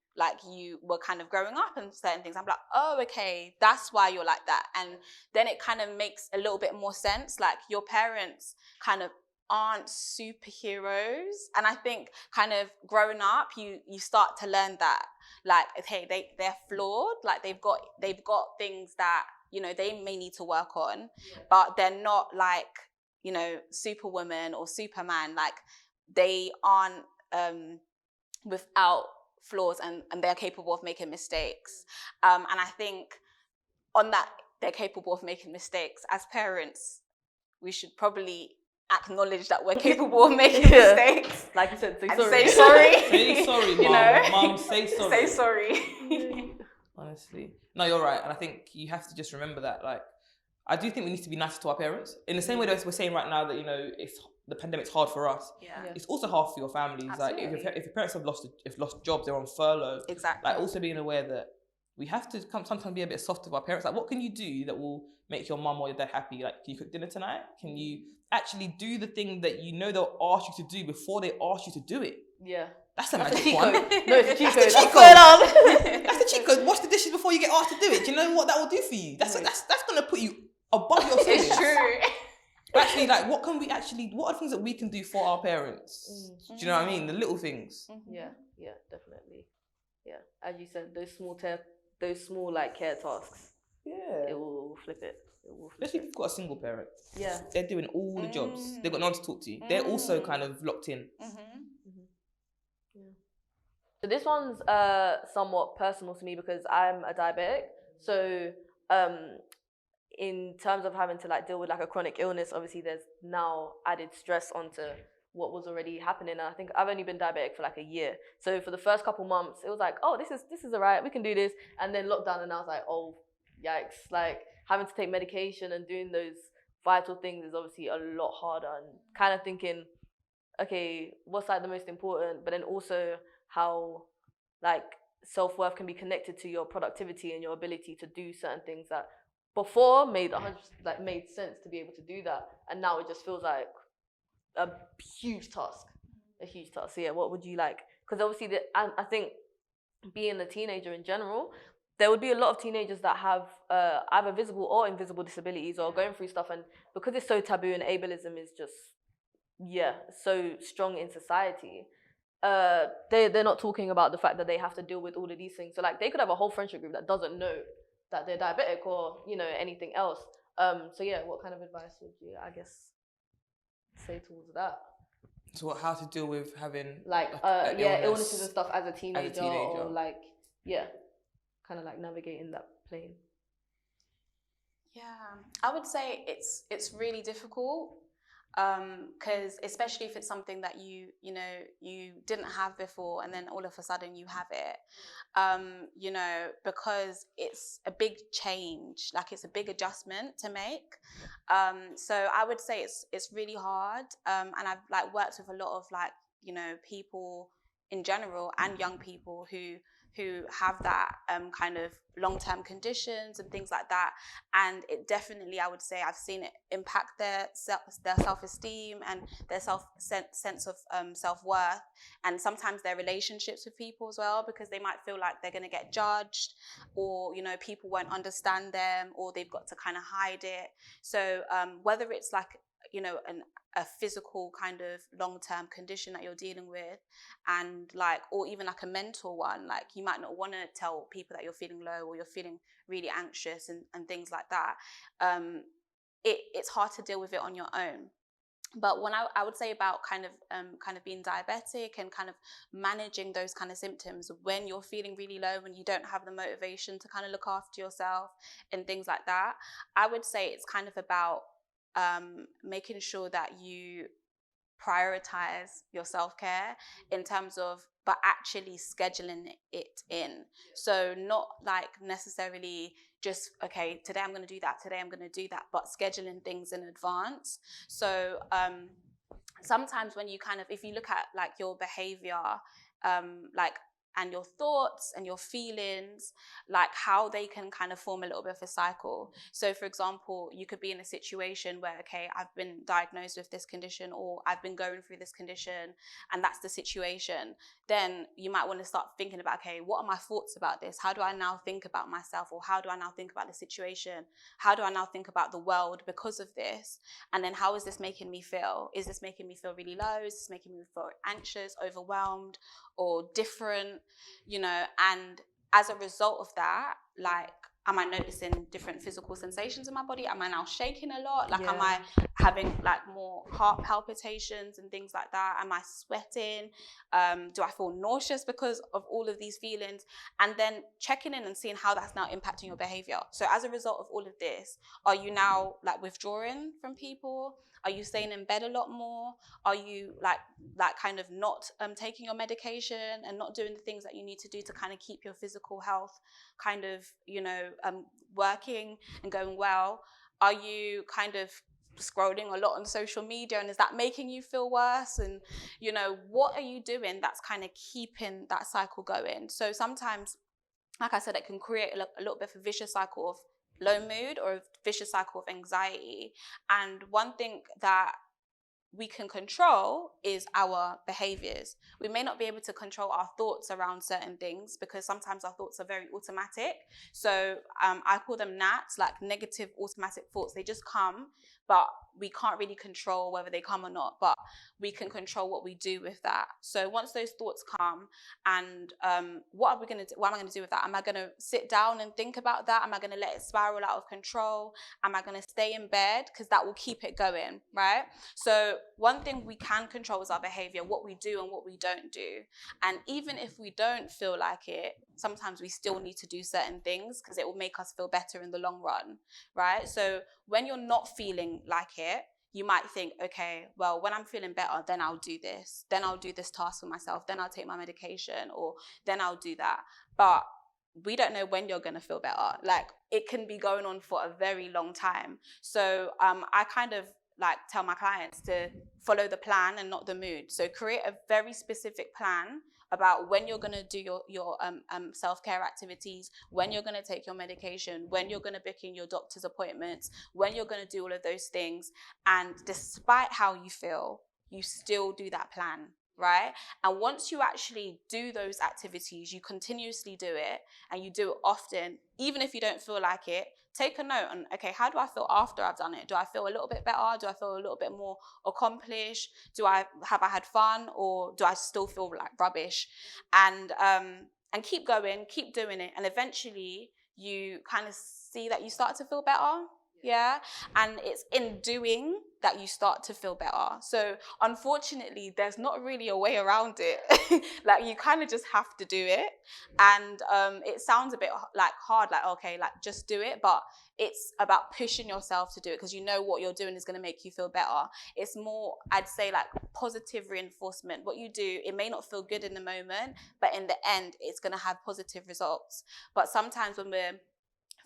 were kind of growing up and certain things. I'm like, oh, okay, that's why you're like that. And then it kind of makes a little bit more sense. Like, your parents kind of aren't superheroes, and I think kind of growing up you start to learn that, like, okay, they're flawed, like they've got things that, you know, they may need to work on, but they're not like, you know, Superwoman or Superman. Like, they aren't without flaws, and they're capable of making mistakes. And I think on that, they're capable of making mistakes. As parents, we should probably acknowledge that we're capable of making mistakes. Like you said, say and sorry. say sorry. Say sorry, You mom. know? Mom, say sorry. Say sorry. Honestly. No, you're right. And I think you have to just remember that, like, I do think we need to be nicer to our parents. In the same way that we're saying right now that, you know, if the pandemic's hard for us, it's also hard for your families. Absolutely. Like, if your parents have lost jobs, they're on furlough. Exactly. Like, also being aware that we have to sometimes be a bit soft with our parents. Like, what can you do that will make your mum or your dad happy? Like, can you cook dinner tonight? Can you actually do the thing that you know they'll ask you to do before they ask you to do it? Yeah. That's a magic one. No, it's a cheat code. That's the cheat code. That's the cheat code. Wash the dishes before you get asked to do it. Do you know what that will do for you? That's going to put you above your ceilings. It's true. But actually, like, what are the things that we can do for our parents? Do you know what I mean? The little things. Yeah, definitely. Yeah, as you said, those small like care tasks. Yeah. It will flip it. Especially if you've got a single parent. Yeah. They're doing all the jobs. They've got no one to talk to. They're also kind of locked in. Yeah. So this one's somewhat personal to me because I'm a diabetic. So in terms of having to like deal with like a chronic illness, obviously there's now added stress onto what was already happening. And I think I've only been diabetic for like a year. So for the first couple months, it was like, oh, this is all right, we can do this. And then lockdown, and I was like, oh, yikes. Like, having to take medication and doing those vital things is obviously a lot harder, and kind of thinking, okay, what's like the most important, but then also how like self-worth can be connected to your productivity and your ability to do certain things that before made sense to be able to do that, and now it just feels like a huge task. So yeah, what would you like? Because obviously I think being a teenager in general, there would be a lot of teenagers that have either visible or invisible disabilities or going through stuff, and because it's so taboo and ableism is just so strong in society, they're not talking about the fact that they have to deal with all of these things. So like, they could have a whole friendship group that doesn't know that they're diabetic or, you know, anything else. So yeah, what kind of advice would you, I guess, say towards that? So how to deal with having like illnesses and stuff as a teenager. Or like kind of like navigating that plane. Yeah, I would say it's really difficult, because especially if it's something that you didn't have before, and then all of a sudden you have it, because it's a big change, like it's a big adjustment to make. So I would say it's really hard, and I've like worked with a lot of like, people in general and young people who have that kind of long-term conditions and things like that, and it definitely, I would say, I've seen it impact their self-esteem and their sense of self-worth, and sometimes their relationships with people as well, because they might feel like they're going to get judged, or people won't understand them, or they've got to kind of hide it. So whether it's like a physical kind of long-term condition that you're dealing with, and like, or even like a mental one, like you might not want to tell people that you're feeling low or you're feeling really anxious and things like that. It's hard to deal with it on your own. But when I would say about kind of being diabetic and kind of managing those kind of symptoms when you're feeling really low, when you don't have the motivation to kind of look after yourself and things like that, I would say it's kind of about making sure that you prioritize your self-care in terms of, but actually scheduling it in. So not like necessarily just, okay, today I'm going to do that, today I'm going to do that, but scheduling things in advance. So sometimes when you kind of, if you look at like your behavior, like, and your thoughts and your feelings, like how they can kind of form a little bit of a cycle. So for example, you could be in a situation where, okay, I've been diagnosed with this condition, or I've been going through this condition, and that's the situation. Then you might want to start thinking about, okay, what are my thoughts about this? How do I now think about myself? Or how do I now think about the situation? How do I now think about the world because of this? And then how is this making me feel? Is this making me feel really low? Is this making me feel anxious, overwhelmed, or different? You know, and as a result of that, like, am I noticing different physical sensations in my body? Am I now shaking a lot? Like, am I having like more heart palpitations and things like that? Am I sweating? Do I feel nauseous because of all of these feelings? And then checking in and seeing how that's now impacting your behavior. So as a result of all of this, are you now like withdrawing from people? Are you staying in bed a lot more? Are you like kind of not taking your medication and not doing the things that you need to do to kind of keep your physical health kind of, you know, working and going well? Are you kind of scrolling a lot on social media, and is that making you feel worse? And, you know, what are you doing that's kind of keeping that cycle going? So sometimes, like I said, it can create a little bit of a vicious cycle of low mood or a vicious cycle of anxiety. And one thing that we can control is our behaviors. We may not be able to control our thoughts around certain things, because sometimes our thoughts are very automatic. So I call them NATs, like negative automatic thoughts. They just come, but we can't really control whether they come or not, but we can control what we do with that. So once those thoughts come, and what am I going to do with that? Am I going to sit down and think about that? Am I going to let it spiral out of control? Am I going to stay in bed? Because that will keep it going, right? So one thing we can control is our behavior, what we do and what we don't do. And even if we don't feel like it, sometimes we still need to do certain things because it will make us feel better in the long run, right? So when you're not feeling like it, you might think, okay, well, when I'm feeling better, then I'll do this. Then I'll do this task for myself. Then I'll take my medication, or then I'll do that. But we don't know when you're going to feel better. Like, it can be going on for a very long time. So I kind of like tell my clients to follow the plan and not the mood. So create a very specific plan about when you're going to do your self-care activities, when you're going to take your medication, when you're going to book in your doctor's appointments, when you're going to do all of those things. And despite how you feel, you still do that plan, right? And once you actually do those activities, you continuously do it, and you do it often, even if you don't feel like it, take a note on, okay, how do I feel after I've done it? Do I feel a little bit better? Do I feel a little bit more accomplished? Have I had fun, or do I still feel like rubbish? And keep going, keep doing it, and eventually you kind of see that you start to feel better. Yeah. And it's in doing that you start to feel better. So unfortunately, there's not really a way around it. Like, you kind of just have to do it. And it sounds a bit like hard, like, okay, like just do it. But it's about pushing yourself to do it, because you know what you're doing is going to make you feel better. It's more, I'd say, like positive reinforcement. What you do, it may not feel good in the moment, but in the end, it's going to have positive results. But sometimes when we're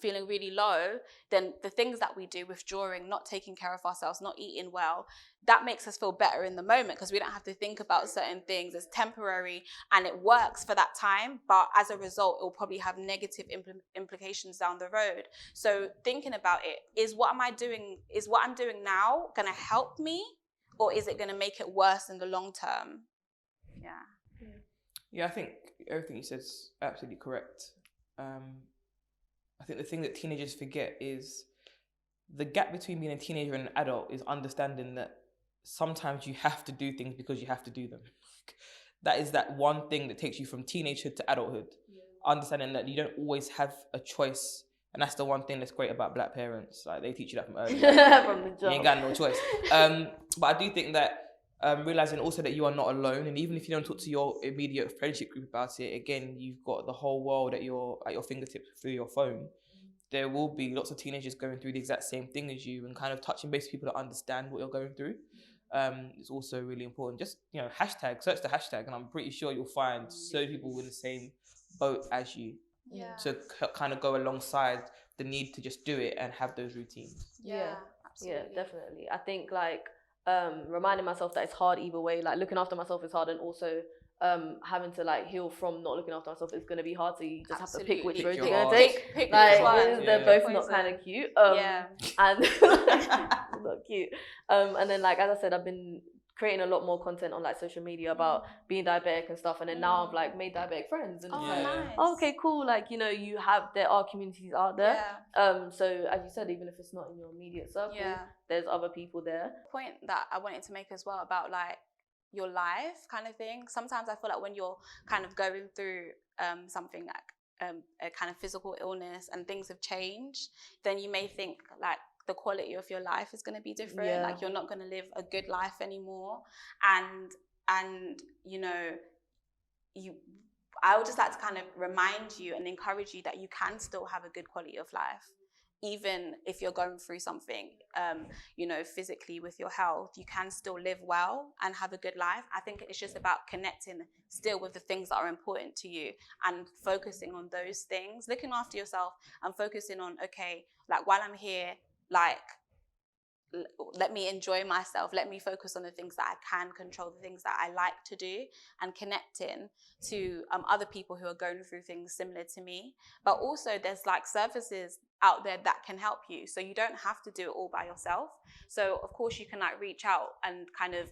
feeling really low, then the things that we do, withdrawing, not taking care of ourselves, not eating well, that makes us feel better in the moment, because we don't have to think about certain things. It's temporary and it works for that time, but as a result, it will probably have negative implications down the road. So thinking about it, is what I'm doing now going to help me, or is it going to make it worse in the long term? Yeah, I think everything you said is absolutely correct. I think the thing that teenagers forget is the gap between being a teenager and an adult is understanding that sometimes you have to do things because you have to do them. That is that one thing that takes you from teenagehood to adulthood. Yeah. Understanding that you don't always have a choice. And that's the one thing that's great about Black parents. Like, they teach you that from early. From the jump. You ain't got no choice. But I do think that realizing also that you are not alone, and even if you don't talk to your immediate friendship group about it, again, you've got the whole world at your fingertips through your phone. There will be lots of teenagers going through the exact same thing as you, and kind of touching base with people that understand what you're going through. is also really important. Just, you know, search the hashtag, and I'm pretty sure you'll find so many people in the same boat as you. Yeah. To kind of go alongside the need to just do it and have those routines. Yeah, absolutely. Yeah, definitely. I think like reminding myself that it's hard either way. Like looking after myself is hard, and also having to like heal from not looking after myself is going to be hard. So you just have to pick which road you're going to take. Pick like one. they're both not kind of cute. And not cute. And then like as I said, I've been creating a lot more content on like social media about being diabetic and stuff, and then now I've like made diabetic friends, and nice. okay, cool, like, you know, there are communities out there. So as you said, even if it's not in your immediate circle, there's other people there. Point that I wanted to make as well about like your life kind of thing. Sometimes I feel like when you're kind of going through something like a kind of physical illness and things have changed, then you may think like the quality of your life is going to be different. Like you're not going to live a good life anymore. And you know, I would just like to kind of remind you and encourage you that you can still have a good quality of life, even if you're going through something, you know, physically with your health. You can still live well and have a good life. I think it's just about connecting still with the things that are important to you and focusing on those things, looking after yourself and focusing on, okay, like while I'm here, like, let me enjoy myself. Let me focus on the things that I can control, the things that I like to do, and connecting to other people who are going through things similar to me. But also there's like services out there that can help you. So you don't have to do it all by yourself. So of course you can like reach out and kind of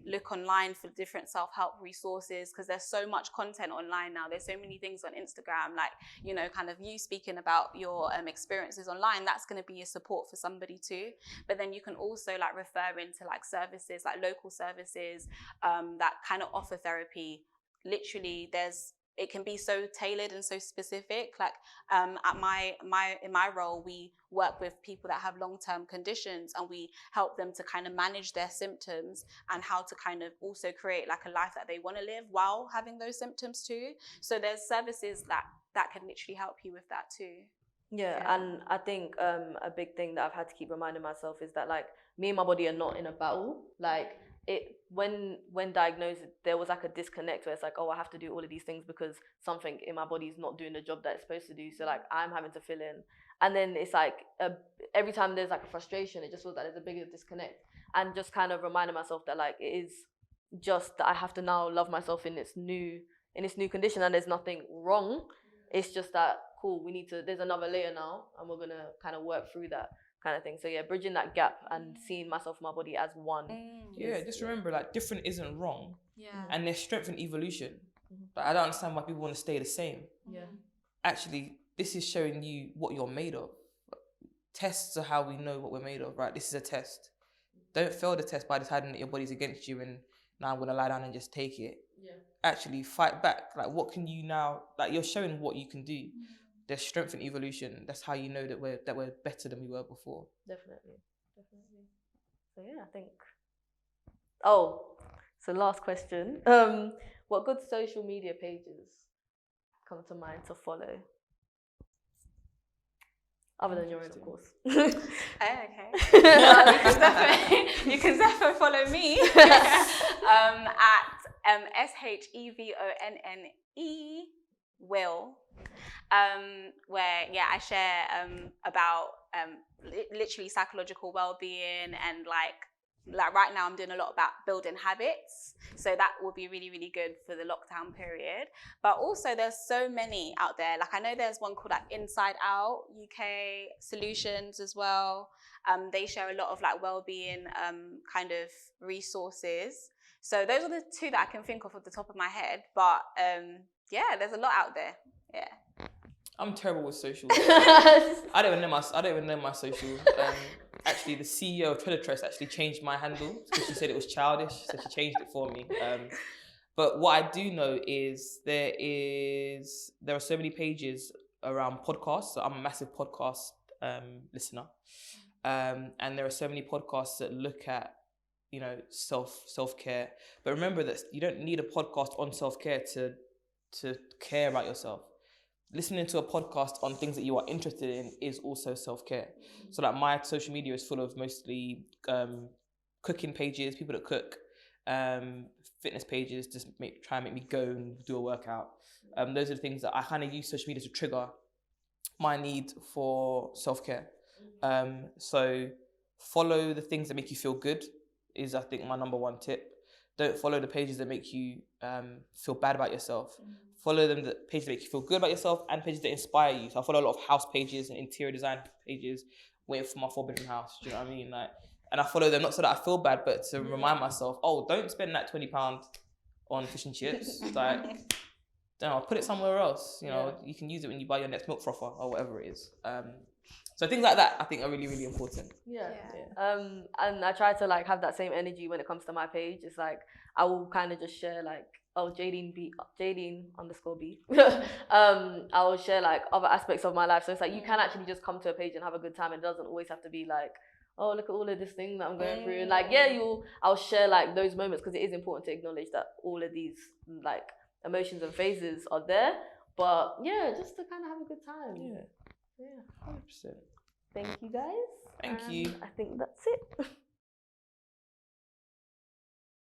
look online for different self-help resources, because there's so much content online now. There's so many things on Instagram, like, you know, kind of you speaking about your experiences online, that's going to be a support for somebody too. But then you can also like refer into like services, like local services that kind of offer therapy. Literally, it can be so tailored and so specific. Like in my role, we work with people that have long-term conditions, and we help them to kind of manage their symptoms and how to kind of also create like a life that they want to live while having those symptoms too. So there's services that can literally help you with that too. Yeah, and I think a big thing that I've had to keep reminding myself is that like me and my body are not in a battle. Like when diagnosed, there was like a disconnect where it's like, oh, I have to do all of these things because something in my body is not doing the job that it's supposed to do. So like I'm having to fill in, and then it's like every time there's like a frustration, it just feels like there's a bigger disconnect. And just kind of reminding myself that like it is just that I have to now love myself in this new condition, and there's nothing wrong. It's just that cool, there's another layer now, and we're gonna kind of work through that kind of thing. So yeah, bridging that gap and seeing myself and my body as one. Just remember, like, different isn't wrong. And there's strength in evolution. But I don't understand why people want to stay the same. Actually, this is showing you what you're made of. Tests are how we know what we're made of, right? This is a test. Don't fail the test by deciding that your body's against you and now I'm gonna lie down and just take it. Actually fight back. Like, what can you now, like, you're showing what you can do. There's strength in evolution. That's how you know that we're better than we were before. Definitely. So yeah, I think. So last question. What good social media pages come to mind to follow? Other than yours, of course. Okay. You can definitely follow me at SHEVONNE Will. Where I share about literally psychological well-being, and like right now I'm doing a lot about building habits, so that will be really, really good for the lockdown period. But also there's so many out there. Like I know there's one called like Inside Out UK Solutions as well. They share a lot of like well-being kind of resources. So those are the two that I can think of the top of my head. But there's a lot out there. I'm terrible with social. I don't even know my social. Actually, the CEO of TreasureTress actually changed my handle because she said it was childish, so she changed it for me. But what I do know is there are so many pages around podcasts. So I'm a massive podcast listener, and there are so many podcasts that look at, you know, self-care. But remember that you don't need a podcast on self-care to care about yourself. Listening to a podcast on things that you are interested in is also self-care. So like my social media is full of mostly cooking pages, people that cook, fitness pages, just try and make me go and do a workout. Those are the things that I kind of use social media to trigger my need for self-care. So follow the things that make you feel good is, I think, my number one tip. Don't follow the pages that make you feel bad about yourself. Follow the pages that make you feel good about yourself and pages that inspire you. So I follow a lot of house pages and interior design pages, waiting for my 4-bedroom house. Do you know what I mean? Like, and I follow them not so that I feel bad, but to remind myself, oh, don't spend that £20 on fish and chips. Like, put it somewhere else. You know, you can use it when you buy your next milk frother or whatever it is. So things like that, I think, are really, really important. And I try to like have that same energy when it comes to my page. It's like I will kind of just share like, Jaydeene _B. I will share like other aspects of my life. So it's like you can actually just come to a page and have a good time. It doesn't always have to be like, oh, look at all of this thing that I'm going through. And like, I'll share like those moments, because it is important to acknowledge that all of these like emotions and phases are there. But just to kind of have a good time. 100%. Thank you guys. Thank you. I think that's it.